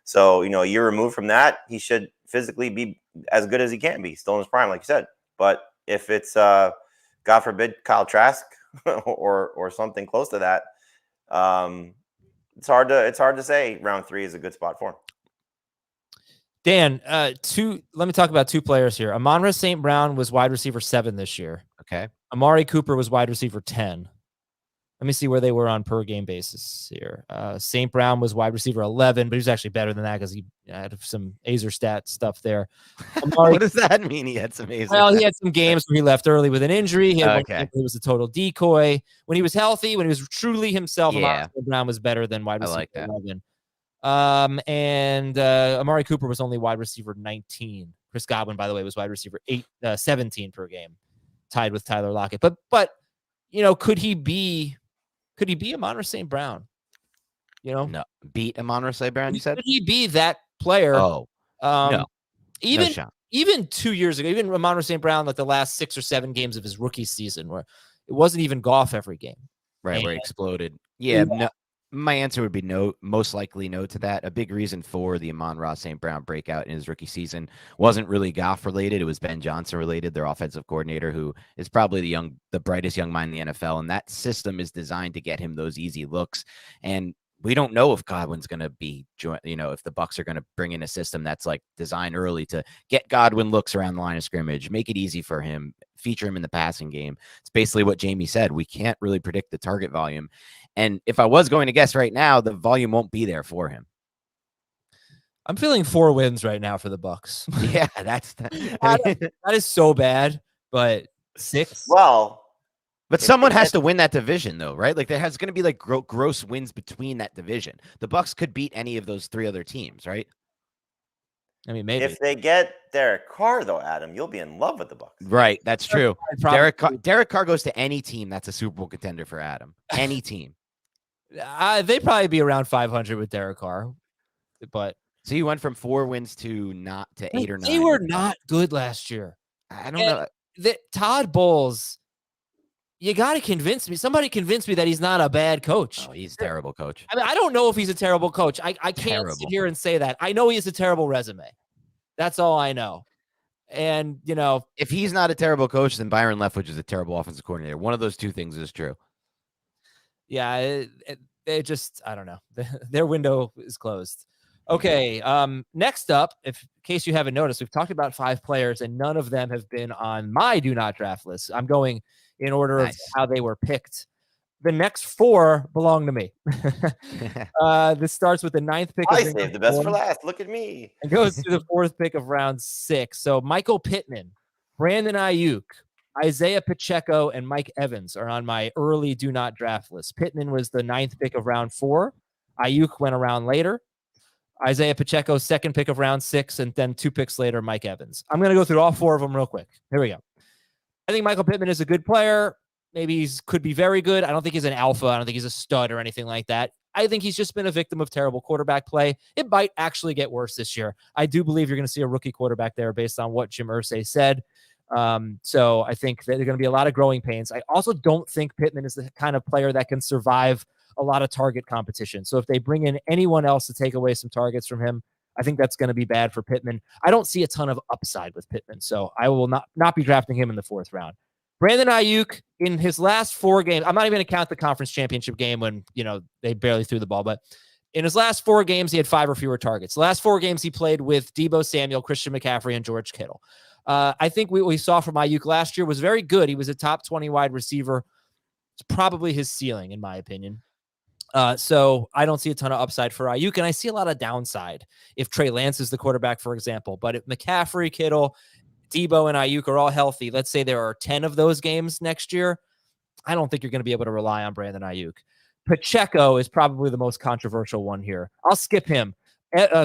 So a year removed from that, he should physically be as good as he can be, still in his prime, like you said. But if it's God forbid Kyle Trask or something close to that, it's hard to say round 3 is a good spot for him. Dan, let me talk about 2 players here. Amon-Ra St. Brown was wide receiver 7 this year. Okay. Amari Cooper was wide receiver 10. Let me see where they were on per game basis here. St. Brown was wide receiver 11, but he was actually better than that because he had some Aizer stat stuff there. What does that mean? He had some Aizer. Well, he had some games where he left early with an injury. He had Okay. He was a total decoy. When he was healthy, when he was truly himself, Yeah. St. Brown was better than wide receiver I like that. 11. And Amari Cooper was only wide receiver 19. Chris Godwin, by the way, was wide receiver 17 per game, tied with Tyler Lockett. But could he Could he be Amon-Ra St. Brown? No, beat Amon-Ra St. Brown. You said? Could he be that player? Oh, no, Even no shot. even 2 years ago, even Amon-Ra St. Brown, like the last 6 or 7 games of his rookie season, where it wasn't even Goff every game. Right, where he exploded. Yeah, no. My answer would be no, most likely no to that. A big reason for the Amon-Ra St. Brown breakout in his rookie season wasn't really Goff related. It was Ben Johnson related, their offensive coordinator, who is probably the brightest young mind in the NFL. And that system is designed to get him those easy looks. And we don't know if Godwin's going to be, if the Bucs are going to bring in a system that's like designed early to get Godwin looks around the line of scrimmage, make it easy for him, feature him in the passing game. It's basically what Jamie said. We can't really predict the target volume. And if I was going to guess right now, the volume won't be there for him. I'm feeling 4 wins right now for the Bucs. Yeah, that is so bad, but 6. Well, but someone has to win that division, though, right? Like there has going to be like gross wins between that division. The Bucs could beat any of those 3 other teams, right? I mean, maybe if they get Derek Carr, though, Adam, you'll be in love with the Bucs. Right, that's true. Derek Carr goes to any team that's a Super Bowl contender for Adam. Any team. They'd probably be around 500 with Derek Carr, but so you went from 4 wins to 8 or 9. They were not good last year. I don't know. Todd Bowles, you got to convince me. Somebody convince me that he's not a bad coach. Oh, he's a terrible coach. I mean, I don't know if he's a terrible coach. I can't sit here and say that. I know he has a terrible resume. That's all I know. And, if he's not a terrible coach, then Byron Leftwich is a terrible offensive coordinator. One of those 2 things is true. Yeah, it just, I don't know. Their window is closed. Okay, next up, in case you haven't noticed, we've talked about 5 players, and none of them have been on my do not draft list. I'm going in order of how they were picked. The next 4 belong to me. This starts with the 9th pick. I saved the best for last. Look at me. And goes to the 4th pick of round 6. So Michael Pittman, Brandon Aiyuk, Isiah Pacheco, and Mike Evans are on my early do not draft list. Pittman was the 9th pick of round 4. Aiyuk went around later. Isiah Pacheco, 2nd pick of round 6, and then 2 picks later, Mike Evans. I'm going to go through all 4 of them real quick. Here we go. I think Michael Pittman is a good player. Maybe he could be very good. I don't think he's an alpha. I don't think he's a stud or anything like that. I think he's just been a victim of terrible quarterback play. It might actually get worse this year. I do believe you're going to see a rookie quarterback there based on what Jim Irsay said. So I think that there are going to be a lot of growing pains. I also don't think Pittman is the kind of player that can survive a lot of target competition. So if they bring in anyone else to take away some targets from him, I think that's going to be bad for Pittman. I don't see a ton of upside with Pittman, so I will not be drafting him in the 4th round. Brandon Aiyuk, in his last 4 games, I'm not even going to count the conference championship game when, they barely threw the ball, but in his last 4 games, he had 5 or fewer targets. The last 4 games he played with Deebo Samuel, Christian McCaffrey, and George Kittle. I think what we saw from Aiyuk last year was very good. He was a top 20 wide receiver. It's probably his ceiling, in my opinion. So I don't see a ton of upside for Aiyuk, and I see a lot of downside if Trey Lance is the quarterback, for example. But if McCaffrey, Kittle, Deebo, and Aiyuk are all healthy, let's say there are 10 of those games next year, I don't think you're going to be able to rely on Brandon Aiyuk. Pacheco is probably the most controversial one here. I'll skip him.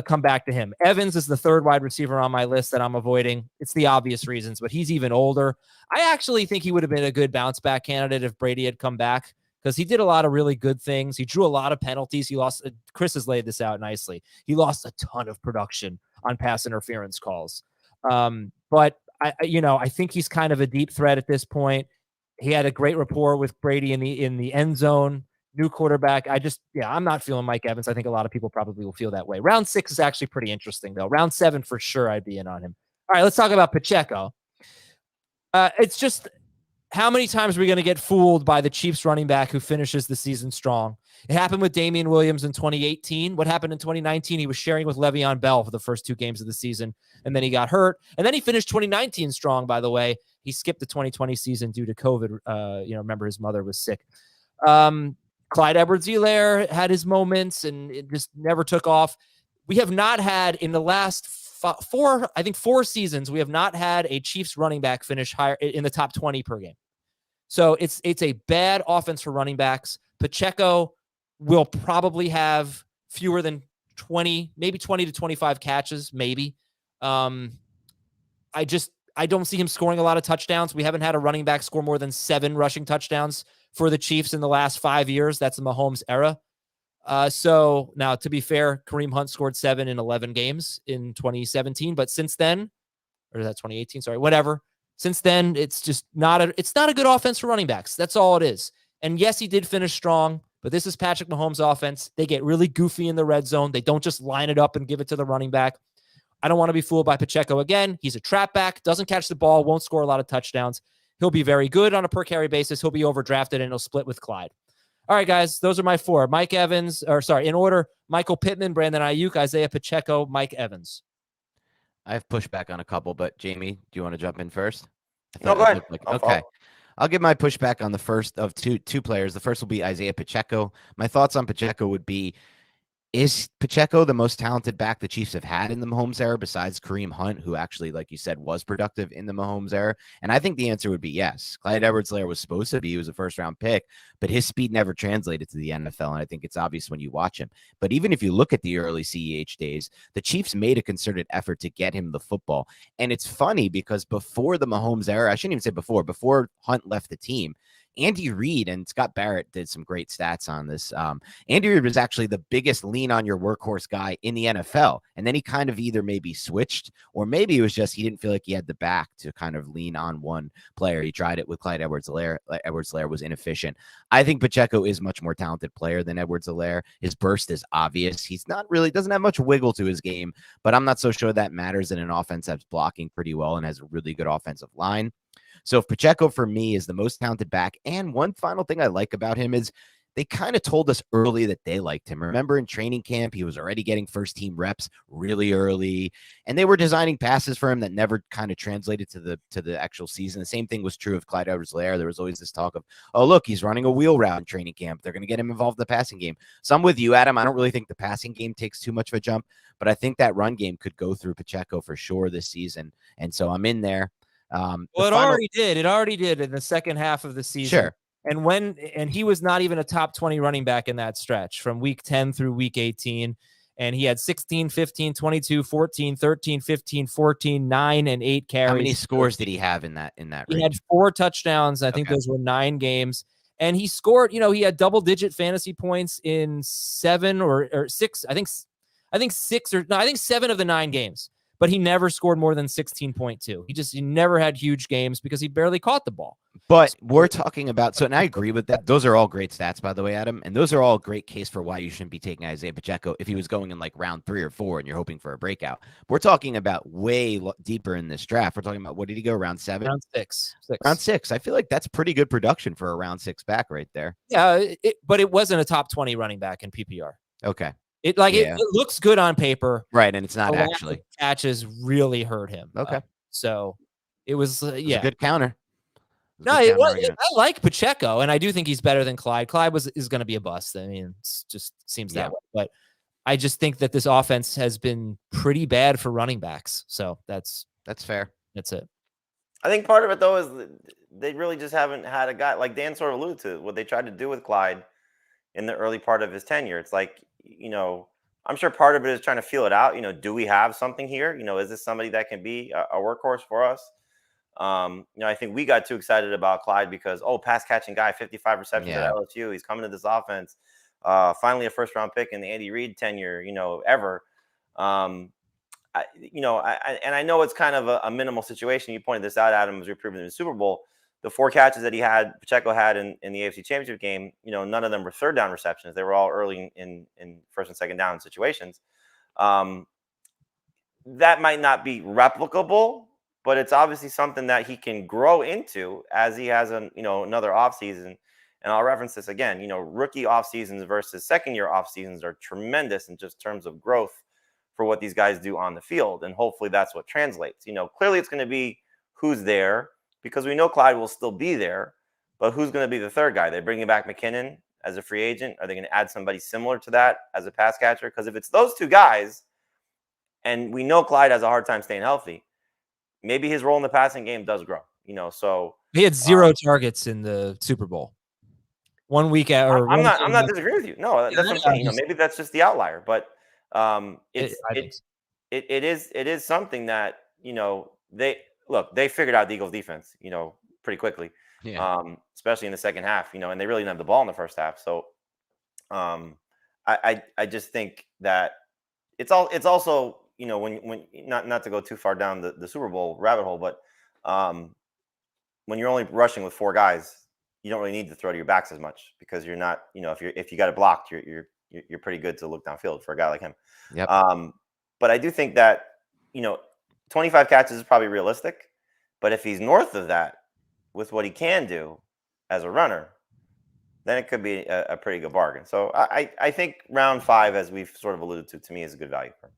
Come back to him. Evans is the 3rd wide receiver on my list that I'm avoiding. It's the obvious reasons, but he's even older. I actually think he would have been a good bounce back candidate if Brady had come back, because he did a lot of really good things. He drew a lot of penalties. He lost. Chris has laid this out nicely. He lost a ton of production on pass interference calls. But I think he's kind of a deep threat at this point. He had a great rapport with Brady in the end zone. New quarterback. I'm not feeling Mike Evans. I think a lot of people probably will feel that way. Round 6 is actually pretty interesting, though. Round 7, for sure, I'd be in on him. All right, let's talk about Pacheco. It's just, how many times are we going to get fooled by the Chiefs running back who finishes the season strong? It happened with Damian Williams in 2018. What happened in 2019? He was sharing with Le'Veon Bell for the first 2 games of the season, and then he got hurt. And then he finished 2019 strong, by the way. He skipped the 2020 season due to COVID. Remember his mother was sick. Clyde Edwards-Helaire had his moments, and it just never took off. We have not had, in the last 4 seasons, we have not had a Chiefs running back finish higher in the top 20 per game. So it's a bad offense for running backs. Pacheco will probably have fewer than 20, maybe 20 to 25 catches, maybe. I don't see him scoring a lot of touchdowns. We haven't had a running back score more than 7 rushing touchdowns for the Chiefs in the last 5 years. That's the Mahomes era. So now, to be fair, Kareem Hunt scored 7 in 11 games in 2017, but since then, or is that 2018? Sorry, whatever. Since then, it's just not a good offense for running backs. That's all it is. And yes, he did finish strong, but this is Patrick Mahomes' offense. They get really goofy in the red zone. They don't just line it up and give it to the running back. I don't want to be fooled by Pacheco again. He's a trap back, doesn't catch the ball, won't score a lot of touchdowns. He'll be very good on a per carry basis. He'll be overdrafted and he'll split with Clyde. All right, guys, those are my 4. In order, Michael Pittman, Brandon Aiyuk, Isaiah Pacheco, Mike Evans. I have pushback on a couple, but Jamie, do you want to jump in first? No, go ahead. Okay. I'll give my pushback on the first of two players. The first will be Isaiah Pacheco. My thoughts on Pacheco would be, is Pacheco the most talented back the Chiefs have had in the Mahomes era besides Kareem Hunt, who actually, like you said, was productive in the Mahomes era? And I think the answer would be yes. Clyde Edwards-Helaire was supposed to be. He was a first-round pick, but his speed never translated to the NFL, and I think it's obvious when you watch him. But even if you look at the early CEH days, the Chiefs made a concerted effort to get him the football. And it's funny because before the Mahomes era, I shouldn't even say before Hunt left the team, Andy Reid and Scott Barrett did some great stats on this. Andy Reid was actually the biggest lean on your workhorse guy in the NFL. And then he kind of either maybe switched or maybe it was just he didn't feel like he had the back to kind of lean on one player. He tried it with Clyde Edwards-Helaire. Edwards-Helaire was inefficient. I think Pacheco is much more talented player than Edwards-Helaire. His burst is obvious. He's not really, doesn't have much wiggle to his game, but I'm not so sure that matters in an offense that's blocking pretty well and has a really good offensive line. So if Pacheco for me is the most talented back, and one final thing I like about him is they kind of told us early that they liked him. Remember in training camp, he was already getting first team reps really early, and they were designing passes for him that never kind of translated to the actual season. The same thing was true of Clyde Edwards-Helaire. There was always this talk of, oh, look, he's running a wheel route in training camp. They're going to get him involved in the passing game. So I'm with you, Adam. I don't really think the passing game takes too much of a jump, but I think that run game could go through Pacheco for sure this season. And so I'm in there. Already did. It already did in the second half of the season. Sure. And he was not even a top 20 running back in that stretch from week 10 through week 18. And he had 16, 15, 22, 14, 13, 15, 14, 9, and 8 carries. How many scores did he have in that? He had 4 touchdowns. I think those were 9 games. And he scored, he had double-digit fantasy points in 7 or 6. I think 7 of the 9 games. But he never scored more than 16.2. He never had huge games because he barely caught the ball. But we're talking about, and I agree with that. Those are all great stats, by the way, Adam. And those are all great case for why you shouldn't be taking Isaiah Pacheco if he was going in like round 3 or 4 and you're hoping for a breakout. We're talking about way deeper in this draft. We're talking about, what did he go, round 7? Round 6. Round 6. I feel like that's pretty good production for a round 6 back right there. Yeah, but it wasn't a top 20 running back in PPR. Okay. It looks good on paper. Right, and it's not actually. Catches really hurt him. Okay. So it was, a good counter. I like Pacheco, and I do think he's better than Clyde. Clyde is going to be a bust. I mean, it just seems that way. But I just think that this offense has been pretty bad for running backs. So that's fair. That's it. I think part of it, though, is they really just haven't had a guy, like Dan sort of alluded to, what they tried to do with Clyde in the early part of his tenure. It's like, I'm sure part of it is trying to feel it out. Do we have something here? Is this somebody that can be a workhorse for us? I think we got too excited about Clyde because, pass catching guy, 55 receptions at LSU. He's coming to this offense. Finally a first round pick in the Andy Reid tenure, ever. I know it's kind of a minimal situation. You pointed this out, Adam, as we proved in the Super Bowl. The 4 catches that Pacheco had in the AFC Championship game, none of them were third down receptions. They were all early in first and second down situations. That might not be replicable, but it's obviously something that he can grow into as he has another offseason. And I'll reference this again. Rookie off seasons versus second year off seasons are tremendous in just terms of growth for what these guys do on the field. And hopefully that's what translates. Clearly it's going to be who's there, because we know Clyde will still be there, but who's going to be the third guy? They're bringing back McKinnon as a free agent. Are they going to add somebody similar to that as a pass catcher? Because if it's those 2 guys, and we know Clyde has a hard time staying healthy, maybe his role in the passing game does grow. So he had 0 targets in the Super Bowl. 1 week out. I'm not disagreeing with you. No, that's what I'm saying. Maybe that's just the outlier, but it is something that they figured out the Eagles defense, pretty quickly. especially in the second half, and they really didn't have the ball in the first half. So I just think that it's also, when not to go too far down the Super Bowl rabbit hole, but when you're only rushing with 4 guys, you don't really need to throw to your backs as much, because you're not, if you got it blocked, you're pretty good to look downfield for a guy like him. Yep. But I do think that 25 catches is probably realistic, but if he's north of that with what he can do as a runner, then it could be a pretty good bargain. So I think round 5, as we've sort of alluded to me, is a good value for him.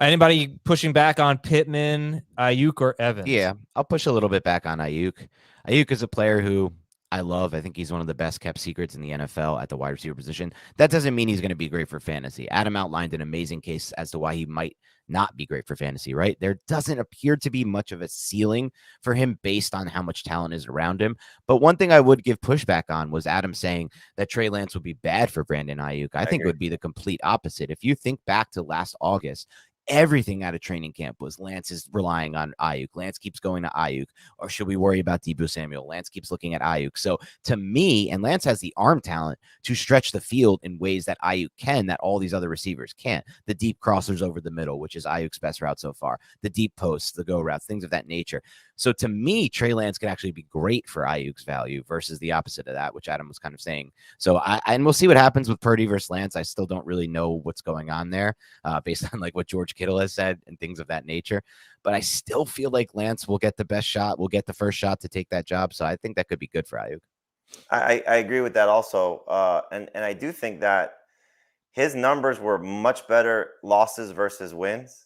Anybody pushing back on Pittman, Aiyuk, or Evans? Yeah, I'll push a little bit back on Aiyuk. Aiyuk is a player who I love. I think he's one of the best kept secrets in the NFL at the wide receiver position. That doesn't mean he's going to be great for fantasy. Adam outlined an amazing case as to why he might not be great for fantasy, right? There doesn't appear to be much of a ceiling for him based on how much talent is around him. But one thing I would give pushback on was Adam saying that Trey Lance would be bad for Brandon Aiyuk. I think it would be the complete opposite. If you think back to last August, everything out of training camp was Lance is relying on Aiyuk. Lance keeps going to Aiyuk. Or should we worry about Deebo Samuel? Lance keeps looking at Aiyuk. So to me, and Lance has the arm talent to stretch the field in ways that Aiyuk can, that all these other receivers can't. The deep crossers over the middle, which is Ayuk's best route so far. The deep posts, the go routes, things of that nature. So to me, Trey Lance could actually be great for Ayuk's value versus the opposite of that, which Adam was kind of saying. So and we'll see what happens with Purdy versus Lance. I still don't really know what's going on there based on like what George Kittle has said and things of that nature. But I still feel like Lance will get the best shot, will get the first shot to take that job. So I think that could be good for Aiyuk. I agree with that also. And I do think that his numbers were much better losses versus wins.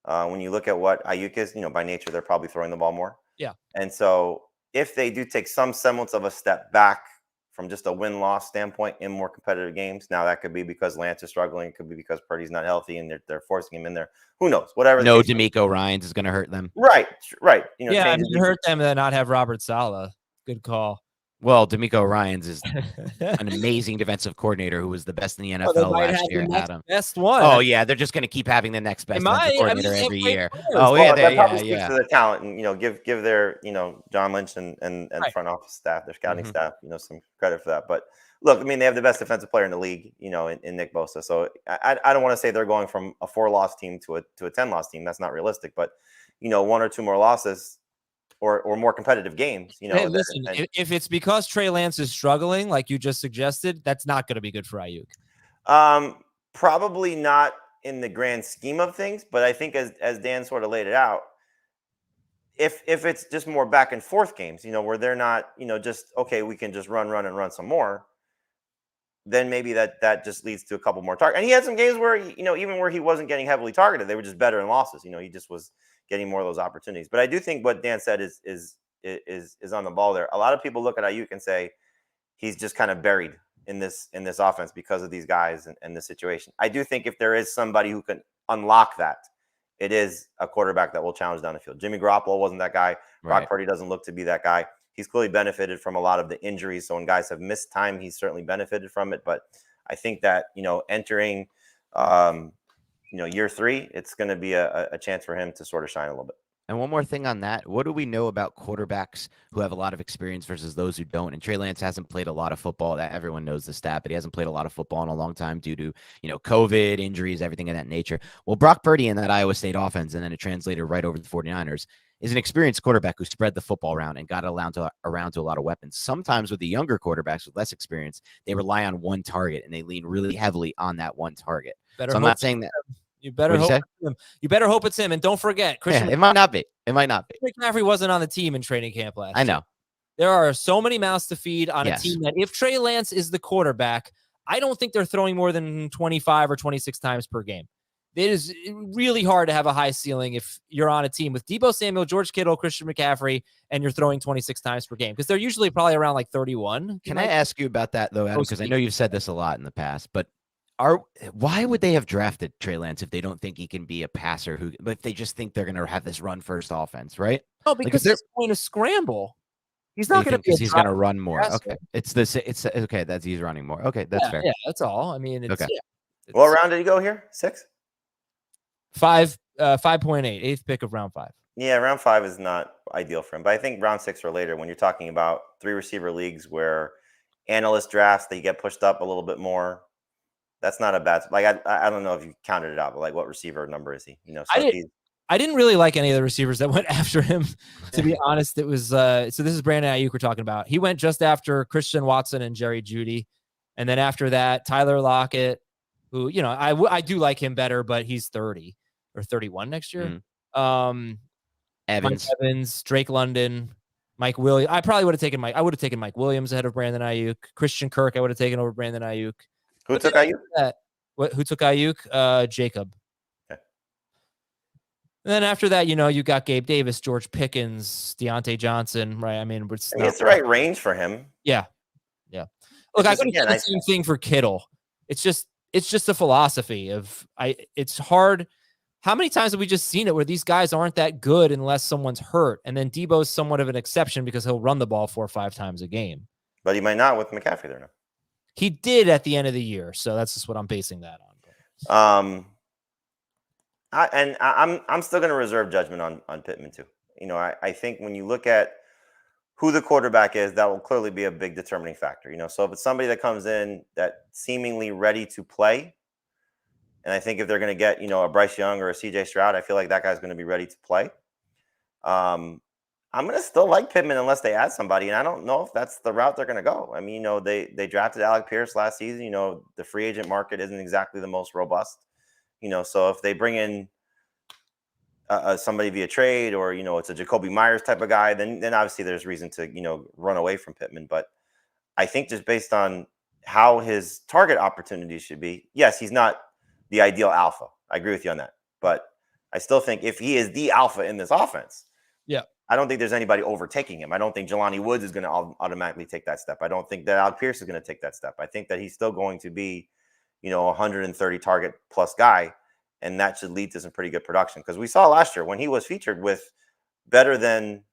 When you look at what Aiyuk is, by nature, they're probably throwing the ball more. Yeah. And so if they do take some semblance of a step back from just a win-loss standpoint in more competitive games, now that could be because Lance is struggling. It could be because Purdy's not healthy and they're forcing him in there. Who knows? Whatever. No, D'Amico Ryans is going to hurt them. Right. Yeah, it hurt them to not have Robert Saleh. Good call. Well, D'Amico Ryans is an amazing defensive coordinator who was the best in the NFL last year. Adam, best one. Oh yeah, they're just going to keep having the next best defensive coordinator every year. Oh yeah, that probably speaks to the talent, and give their John Lynch and right. front office staff, their scouting staff, some credit for that. But look, I mean, they have the best defensive player in the league, in Nick Bosa. So I don't want to say they're going from a 4-loss team to a 10-loss team. That's not realistic. But 1 or 2 more losses. Or more competitive games, Hey, listen, if it's because Trey Lance is struggling, like you just suggested, that's not going to be good for Aiyuk. Probably not in the grand scheme of things, but I think as Dan sort of laid it out, if it's just more back and forth games, where they're not, just okay, we can just run some more, then maybe that just leads to a couple more targets. And he had some games where even where he wasn't getting heavily targeted, they were just better in losses. He just was getting more of those opportunities. But I do think what Dan said is on the ball there. A lot of people look at Aiyuk and say he's just kind of buried in this offense because of these guys and this situation. I do think if there is somebody who can unlock that, it is a quarterback that will challenge down the field. Jimmy Garoppolo wasn't that guy. Brock Purdy doesn't look to be that guy. He's clearly benefited from a lot of the injuries. So when guys have missed time, he's certainly benefited from it. But I think that, entering year 3, it's going to be a chance for him to sort of shine a little bit. And one more thing on that. What do we know about quarterbacks who have a lot of experience versus those who don't? And Trey Lance hasn't played a lot of football. That everyone knows the stat, but he hasn't played a lot of football in a long time due to, COVID, injuries, everything of that nature. Well, Brock Purdy in that Iowa State offense, and then it translated right over to the 49ers, is an experienced quarterback who spread the football around and got around to a lot of weapons. Sometimes with the younger quarterbacks with less experience, they rely on one target and they lean really heavily on that one target. So I'm not saying that. You better hope it's him. You better hope it's him. And don't forget, Christian. It might not be. It might not be. McCaffrey wasn't on the team in training camp last year. I know. There are so many mouths to feed on a team that if Trey Lance is the quarterback, I don't think they're throwing more than 25 or 26 times per game. It is really hard to have a high ceiling if you're on a team with Deebo Samuel, George Kittle, Christian McCaffrey, and you're throwing 26 times per game because they're usually probably around like 31. Can I ask you about that, though, Adam? Because I know you've said this a lot in the past, but why would they have drafted Trey Lance if they don't think he can be a passer but if they just think they're going to have this run first offense, right? No, because they're going to scramble. He's not going to be. He's going to run more. Passer. Okay, it's okay. He's running more. Okay, that's fair. Yeah, that's all. I mean, it's, okay. What round did he go here? 6? 5.8, 8th pick of round 5. Yeah, round 5 is not ideal for him. But I think round 6 or later, when you're talking about 3 receiver leagues where analyst drafts, they get pushed up a little bit more. That's not a bad. Like I don't know if you counted it out, but like what receiver number is he? So if he's I didn't really like any of the receivers that went after him, to be honest. It was so this is Brandon Aiyuk we're talking about. He went just after Christian Watson and Jerry Jeudy. And then after that, Tyler Lockett, who, I do like him better, but he's 30 or 31 next year. Evans. Mike Evans, Drake London, Mike Williams. I probably would have taken I would have taken Mike Williams ahead of Brandon Aiyuk. Christian Kirk, I would have taken over Brandon Aiyuk. Who took Aiyuk? Who took Aiyuk? Jacob. Okay. And then after that, you got Gabe Davis, George Pickens, Deontay Johnson, right? I mean, it's the right range for him. Yeah. Look, I could have done the same thing for Kittle. It's just a philosophy of it's hard. How many times have we just seen it where these guys aren't that good unless someone's hurt? And then Debo's somewhat of an exception because he'll run the ball 4 or 5 times a game. But he might not with McCaffrey there now. He did at the end of the year, so that's just what I'm basing that on. I'm still going to reserve judgment on Pittman too. I think when you look at who the quarterback is, that will clearly be a big determining factor. So if it's somebody that comes in that seemingly ready to play, and I think if they're going to get a Bryce Young or a CJ Stroud, I feel like that guy's going to be ready to play. I'm going to still like Pittman unless they add somebody, and I don't know if that's the route they're going to go. I mean, they drafted Alec Pierce last season. The free agent market isn't exactly the most robust. So if they bring in somebody via trade or it's a Jacoby Myers type of guy, then obviously there's reason to run away from Pittman. But I think just based on how his target opportunities should be, yes, he's not the ideal alpha. I agree with you on that. But I still think if he is the alpha in this offense, I don't think there's anybody overtaking him. I don't think Jelani Woods is going to automatically take that step. I don't think that Alec Pierce is going to take that step. I think that he's still going to be, 130 target plus guy, and that should lead to some pretty good production. Because we saw last year when he was featured with better than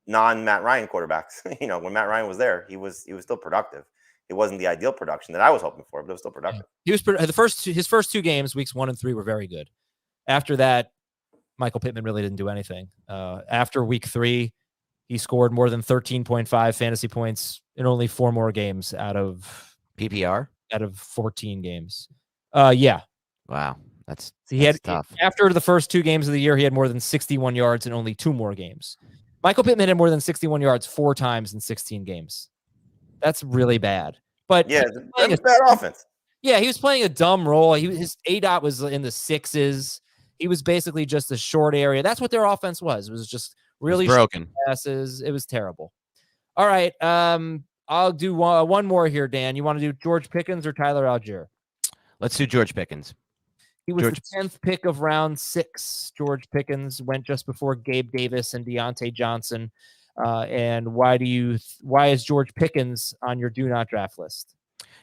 non-Matt Ryan quarterbacks. When Matt Ryan was there, he was still productive. It wasn't the ideal production that I was hoping for, but it was still productive. He was his first 2 games, weeks 1 and 3, were very good. After that, Michael Pittman really didn't do anything. After week 3, he scored more than 13.5 fantasy points in only 4 more games out of PPR out of 14 games. Yeah. Wow. That's tough. After the first 2 games of the year, he had more than 61 yards in only 2 more games. Michael Pittman had more than 61 yards 4 times in 16 games. That's really bad. But yeah, that's a bad offense. Yeah, he was playing a dumb role. His ADOT was in the 6s. He was basically just a short area. That's what their offense was. It was just really broken passes. It was terrible. All right. I'll do one more here, Dan. You want to do George Pickens or Tyler Algier? Let's do George Pickens. He was the 10th pick of round 6. George Pickens went just before Gabe Davis and Deontay Johnson. And why is George Pickens on your do not draft list?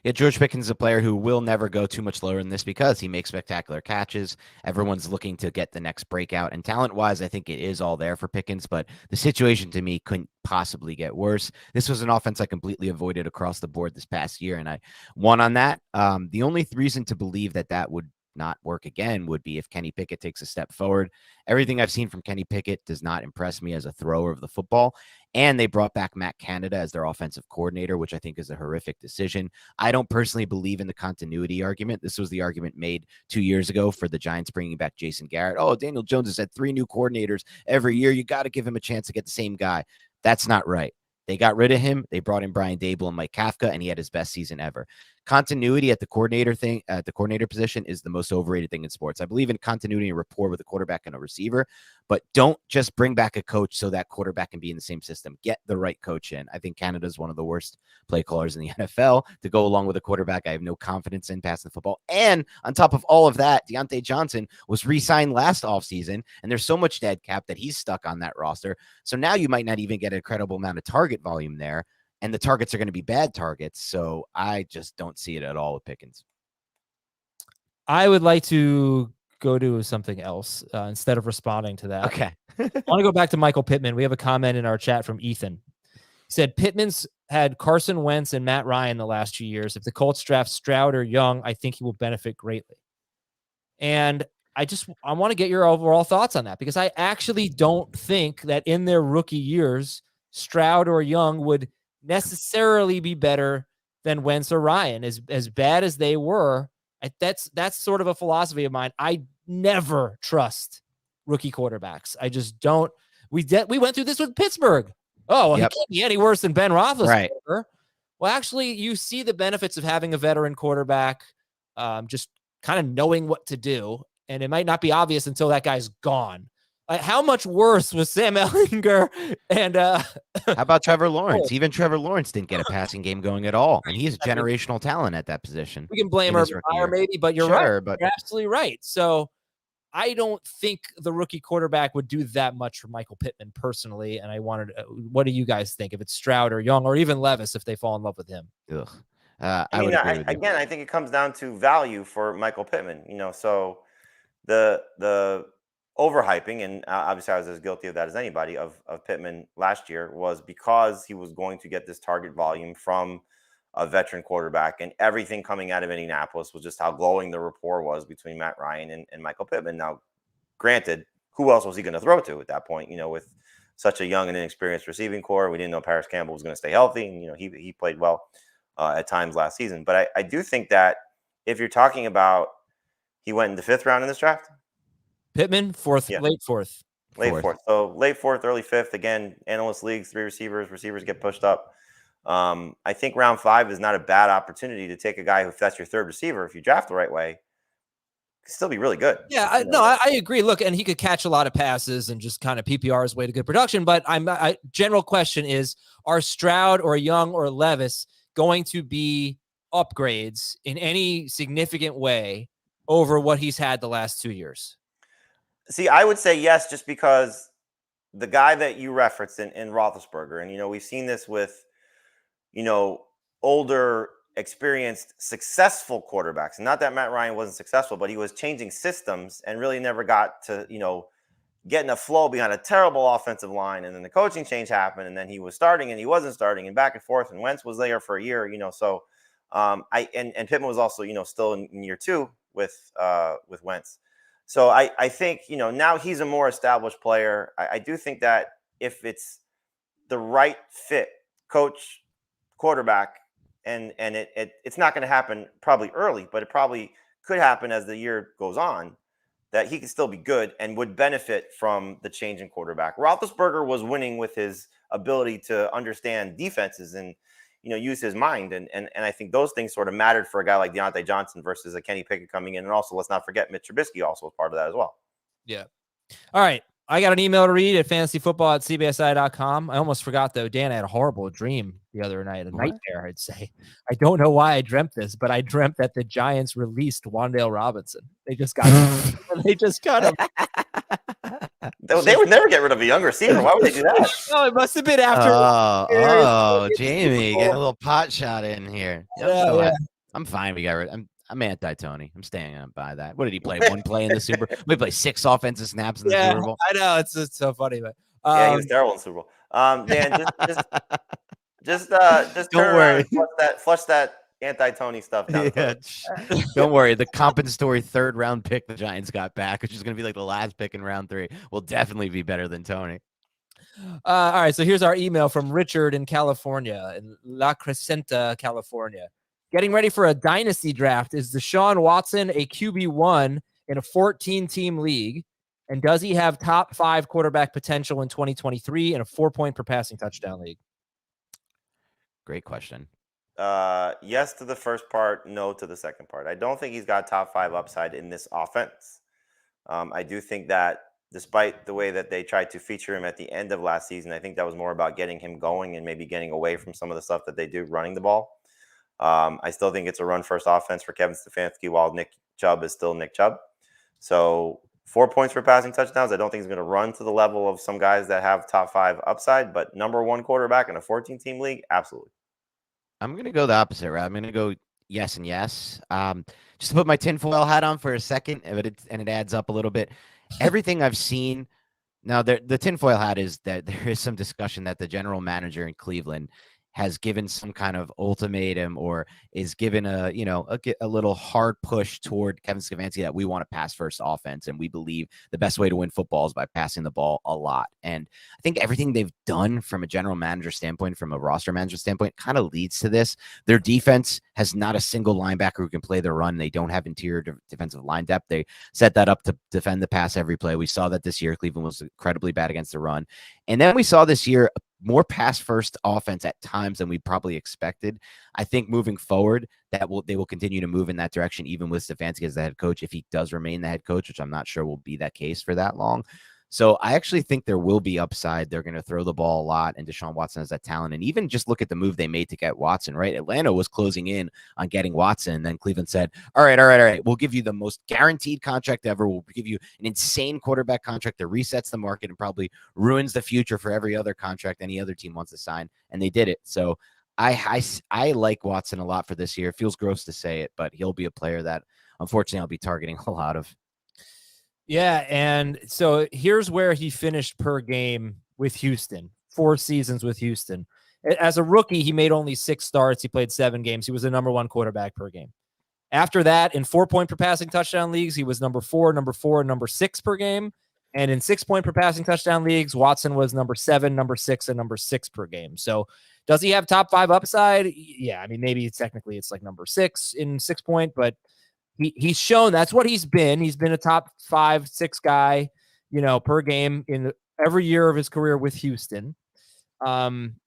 Yeah, George Pickens is a player who will never go too much lower than this because he makes spectacular catches. Everyone's looking to get the next breakout. And talent-wise, I think it is all there for Pickens, but the situation to me couldn't possibly get worse. This was an offense I completely avoided across the board this past year, and I won on that. The only reason to believe that would not work again would be if Kenny Pickett takes a step forward. Everything I've seen from Kenny Pickett does not impress me as a thrower of the football. And they brought back Matt Canada as their offensive coordinator, which I think is a horrific decision. I don't personally believe in the continuity argument. This was the argument made 2 years ago for the Giants bringing back Jason Garrett. Oh, Daniel Jones has had 3 new coordinators every year. You got to give him a chance to get the same guy. That's not right. They got rid of him. They brought in Brian Dable and Mike Kafka, and he had his best season ever. Continuity at the coordinator position is the most overrated thing in sports. I believe in continuity and rapport with a quarterback and a receiver, but don't just bring back a coach so that quarterback can be in the same system. Get the right coach in. I think Canada is one of the worst play callers in the NFL to go along with a quarterback I have no confidence in passing the football. And on top of all of that, Deontay Johnson was re-signed last offseason, and there's so much dead cap that he's stuck on that roster. So now you might not even get a credible amount of target volume there. And the targets are going to be bad targets. So I just don't see it at all with Pickens. I would like to go to something else instead of responding to that. Okay. I want to go back to Michael Pittman. We have a comment in our chat from Ethan. He said, Pittman's had Carson Wentz and Matt Ryan the last 2 years. If the Colts draft Stroud or Young, I think he will benefit greatly. And I want to get your overall thoughts on that, because I actually don't think that in their rookie years, Stroud or Young would necessarily be better than Wentz or Ryan. As bad as they were, that's sort of a philosophy of mine. I never trust rookie quarterbacks. I just don't. We went through this with Pittsburgh. Oh, well, he can't be any worse than Ben Roethlisberger. Right. Well, actually, you see the benefits of having a veteran quarterback, just kind of knowing what to do. And it might not be obvious until that guy's gone. How much worse was Sam Ehlinger? And how about Trevor Lawrence? Even Trevor Lawrence didn't get a passing game going at all, and he's a generational talent at that position. We can blame Urban Meyer maybe, but you're right. But you're absolutely right. So I don't think the rookie quarterback would do that much for Michael Pittman personally. And I wanted, what do you guys think if it's Stroud or Young or even Levis if they fall in love with him? I would agree with you. I think it comes down to value for Michael Pittman. So the overhyping, and obviously I was as guilty of that as anybody, of Pittman last year, was because he was going to get this target volume from a veteran quarterback, and everything coming out of Indianapolis was just how glowing the rapport was between Matt Ryan and Michael Pittman. Now, granted, who else was he going to throw to at that point? With such a young and inexperienced receiving core, we didn't know Paris Campbell was going to stay healthy, and he played well at times last season. But I do think that if you're talking about, he went in the 5th round in this draft. Pittman, late fourth. So late 4th, early 5th. Again, analyst leagues, 3 receivers. Receivers get pushed up. I think round 5 is not a bad opportunity to take a guy who, if that's your 3rd receiver, if you draft the right way, can still be really good. Yeah, I agree. Look, and he could catch a lot of passes and just kind of PPR his way to good production. But general question is, are Stroud or Young or Levis going to be upgrades in any significant way over what he's had the last 2 years? See, I would say yes, just because the guy that you referenced in Roethlisberger, and we've seen this with older, experienced, successful quarterbacks. And not that Matt Ryan wasn't successful, but he was changing systems and really never got to getting a flow behind a terrible offensive line. And then the coaching change happened, and then he was starting and he wasn't starting, and back and forth. And Wentz was there for a year, So and Pittman was also still in year 2 with Wentz. So I think, now he's a more established player. I do think that if it's the right fit, coach, quarterback, and it's not going to happen probably early, but it probably could happen as the year goes on, that he can still be good and would benefit from the change in quarterback. Roethlisberger was winning with his ability to understand defenses and use his mind. And I think those things sort of mattered for a guy like Deontay Johnson versus a Kenny Pickett coming in. And also, let's not forget, Mitch Trubisky also was part of that as well. Yeah. All right. I got an email to read at fantasyfootball@cbsi.com. I almost forgot, though. Dan, I had a horrible dream the other night, a nightmare, I'd say. I don't know why I dreamt this, but I dreamt that the Giants released Wan'Dale Robinson. They just got him. They just got him. They would never get rid of a young receiver. Why would they do that? No, it must have been after. Jamie, get a little pot shot in here. Yeah. I'm fine. We got rid. I'm anti-Tony. I'm staying by that. What did he play? One play in the Super Bowl? We play 6 offensive snaps in the Super Bowl. I know, it's just so funny, but he was terrible in the Super Bowl. Dan, just don't worry. Flush that anti-Tony stuff down. Yeah, don't worry. The compensatory 3rd round pick the Giants got back, which is going to be like the last pick in round 3, will definitely be better than Tony. All right, so here's our email from Richard in California, in La Crescenta, California. Getting ready for a dynasty draft. Is Deshaun Watson a QB1 in a 14-team league? And does he have top 5 quarterback potential in 2023 in a 4-point per passing touchdown league? Great question. Yes to the first part, no to the second part. I don't think he's got top 5 upside in this offense. I do think that despite the way that they tried to feature him at the end of last season, I think that was more about getting him going and maybe getting away from some of the stuff that they do running the ball. I still think it's a run-first offense for Kevin Stefanski, while Nick Chubb is still Nick Chubb. So 4 points for passing touchdowns. I don't think he's going to run to the level of some guys that have top 5 upside, but number 1 quarterback in a 14-team league, absolutely. I'm going to go the opposite route. I'm going to go yes and yes. Just to put my tinfoil hat on for a second, and it adds up a little bit. Everything I've seen now, the tinfoil hat is that there is some discussion that the general manager in Cleveland has given some kind of ultimatum or is given a little hard push toward Kevin Stefanski that we want a pass first offense, and we believe the best way to win football is by passing the ball a lot. And I think everything they've done from a general manager standpoint, from a roster manager standpoint, kind of leads to this. Their defense has not a single linebacker who can play the run. They don't have interior defensive line depth. They set that up to defend the pass every play. We saw that this year. Cleveland was incredibly bad against the run. And then we saw this year more pass first offense at times than we probably expected. I think moving forward, they will continue to move in that direction, even with Stefanski as the head coach, if he does remain the head coach, which I'm not sure will be that case for that long. So I actually think there will be upside. They're going to throw the ball a lot, and Deshaun Watson has that talent. And even just look at the move they made to get Watson, right? Atlanta was closing in on getting Watson, and then Cleveland said, all right. We'll give you the most guaranteed contract ever. We'll give you an insane quarterback contract that resets the market and probably ruins the future for every other contract any other team wants to sign. And they did it. So I like Watson a lot for this year. It feels gross to say it, but he'll be a player that unfortunately I'll be targeting a lot of. Yeah, and so here's where he finished per game with Houston, 4 seasons with Houston. As a rookie, he made only 6 starts. He played 7 games. He was the number 1 quarterback per game. After that, in 4-point per passing touchdown leagues, he was number 4, number 6 per game. And in 6-point per passing touchdown leagues, Watson was number 7, number 6, and number 6 per game. So does he have top 5 upside? Yeah, I mean, maybe technically it's like number 6 in 6-point, but he's shown that's what he's been. He's been a top 5, 6 guy, per game in every year of his career with Houston,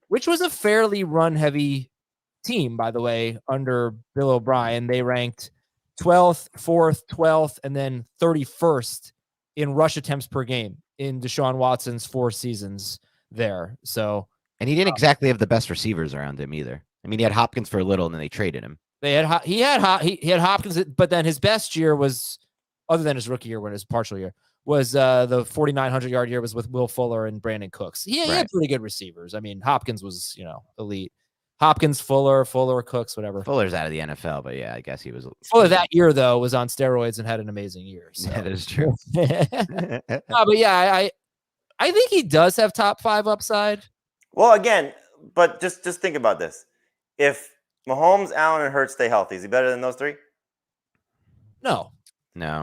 which was a fairly run-heavy team, by the way, under Bill O'Brien. They ranked 12th, 4th, 12th, and then 31st in rush attempts per game in Deshaun Watson's 4 seasons there. So, and he didn't exactly have the best receivers around him either. I mean, he had Hopkins for a little, and then they traded him. He had Hopkins, but then his best year was, other than his rookie year, when his partial year was the 4,900-yard year was with Will Fuller and Brandon Cooks. He had pretty good receivers. I mean, Hopkins was elite. Hopkins, Fuller, Cooks, whatever. Fuller's out of the NFL, but yeah, I guess he was. Fuller that year though was on steroids and had an amazing year. So. Yeah, that is true. But yeah, I think he does have top 5 upside. Well, again, but just think about this: if Mahomes, Allen, and Hurts stay healthy, is he better than those 3? No.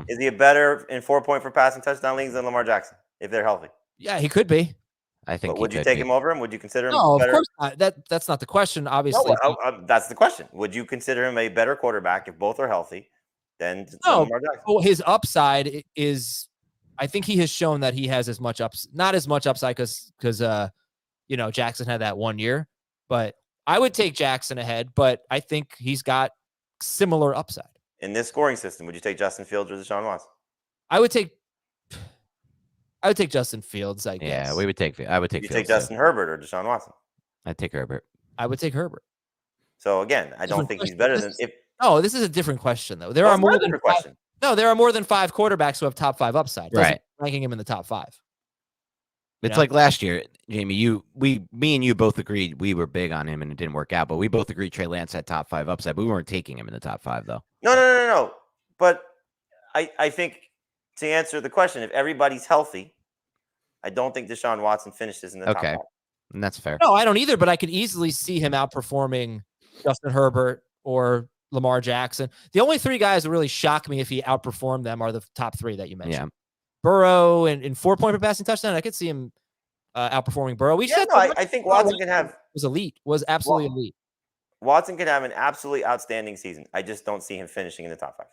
Is he better in 4-point for passing touchdown leagues than Lamar Jackson if they're healthy? Yeah, he could be. I think. But would you take him over him? Would you consider him? No, better? of course not. That's not the question. Obviously, that's the question. Would you consider him a better quarterback if both are healthy than Lamar Jackson? Well, his upside is, I think he has shown that he has as much not as much upside because Jackson had that 1 year, but. I would take Jackson ahead, but I think he's got similar upside. In this scoring system, would you take Justin Fields or Deshaun Watson? I would take Justin Fields, I guess. Yeah, I would take Fields. You take Justin Herbert or Deshaun Watson? I'd take Herbert. I would take Herbert. So again, I don't think he's better than if. No, this is a different question though. There are more than 5. No, there are more than 5 quarterbacks who have top 5 upside. Right, ranking him in the top 5. It's like last year, Jamie. Me and you both agreed we were big on him, and it didn't work out. But we both agreed Trey Lance had top 5 upside. But we weren't taking him in the top 5, though. No. But I think to answer the question, if everybody's healthy, I don't think Deshaun Watson finishes in the top 5. And that's fair. No, I don't either. But I could easily see him outperforming Justin Herbert or Lamar Jackson. The only 3 guys that really shock me if he outperformed them are the top 3 that you mentioned. Yeah. Burrow and in 4-point per passing touchdown, I could see him outperforming Burrow. I think Watson was absolutely elite. Watson could have an absolutely outstanding season. I just don't see him finishing in the top 5.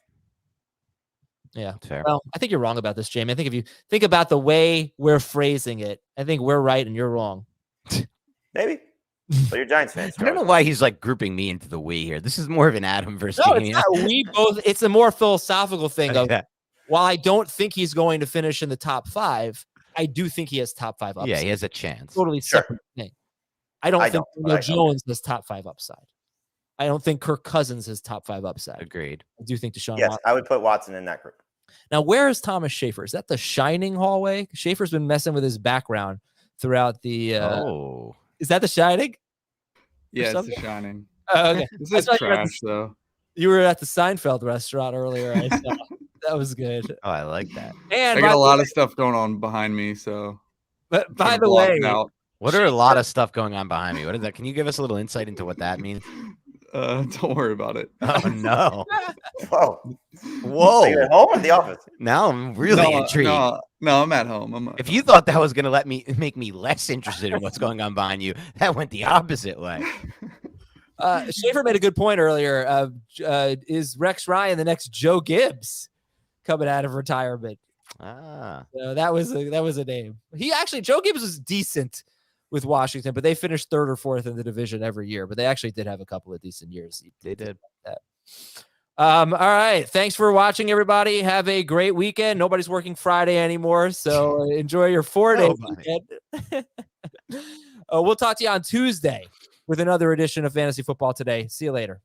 Yeah, fair. Well, I think you're wrong about this, Jamie. I think if you think about the way we're phrasing it, I think we're right and you're wrong. Maybe. But you're Giants fans. I don't know why he's like grouping me into the we here. This is more of an Adam versus Jamie. It's not we both. It's a more philosophical thing of. While I don't think he's going to finish in the top 5, I do think he has top 5 upside. Yeah, he has a chance. Totally separate thing. I don't think Daniel Jones has top 5 upside. I don't think Kirk Cousins has top 5 upside. Agreed. I do think Deshaun Yes, Watson. I would put Watson in that group. Now, where is Thomas Schaefer? Is that the Shining hallway? Schaefer's been messing with his background throughout the... Is that the Shining? Yeah, it's the Shining. Oh, okay. This is trash, though. You were at the Seinfeld restaurant earlier, I saw. That was good. Oh, I like that. And I got a lot of stuff going on behind me, so. But by the way, What are a lot of stuff going on behind me? What is that? Can you give us a little insight into what that means? Don't worry about it. Oh no! Whoa. Whoa! Are you at home or the office? Now I'm really intrigued. No, I'm at home. If you thought that was gonna make me less interested in what's going on behind you, that went the opposite way. Schaefer made a good point earlier. Is Rex Ryan the next Joe Gibbs coming out of retirement? So that was a name. Joe Gibbs was decent with Washington, but they finished 3rd or 4th in the division every year. But they actually did have a couple of decent years. They did. That. All right. Thanks for watching, everybody. Have a great weekend. Nobody's working Friday anymore, so enjoy your 4-day weekend. We'll talk to you on Tuesday with another edition of Fantasy Football Today. See you later.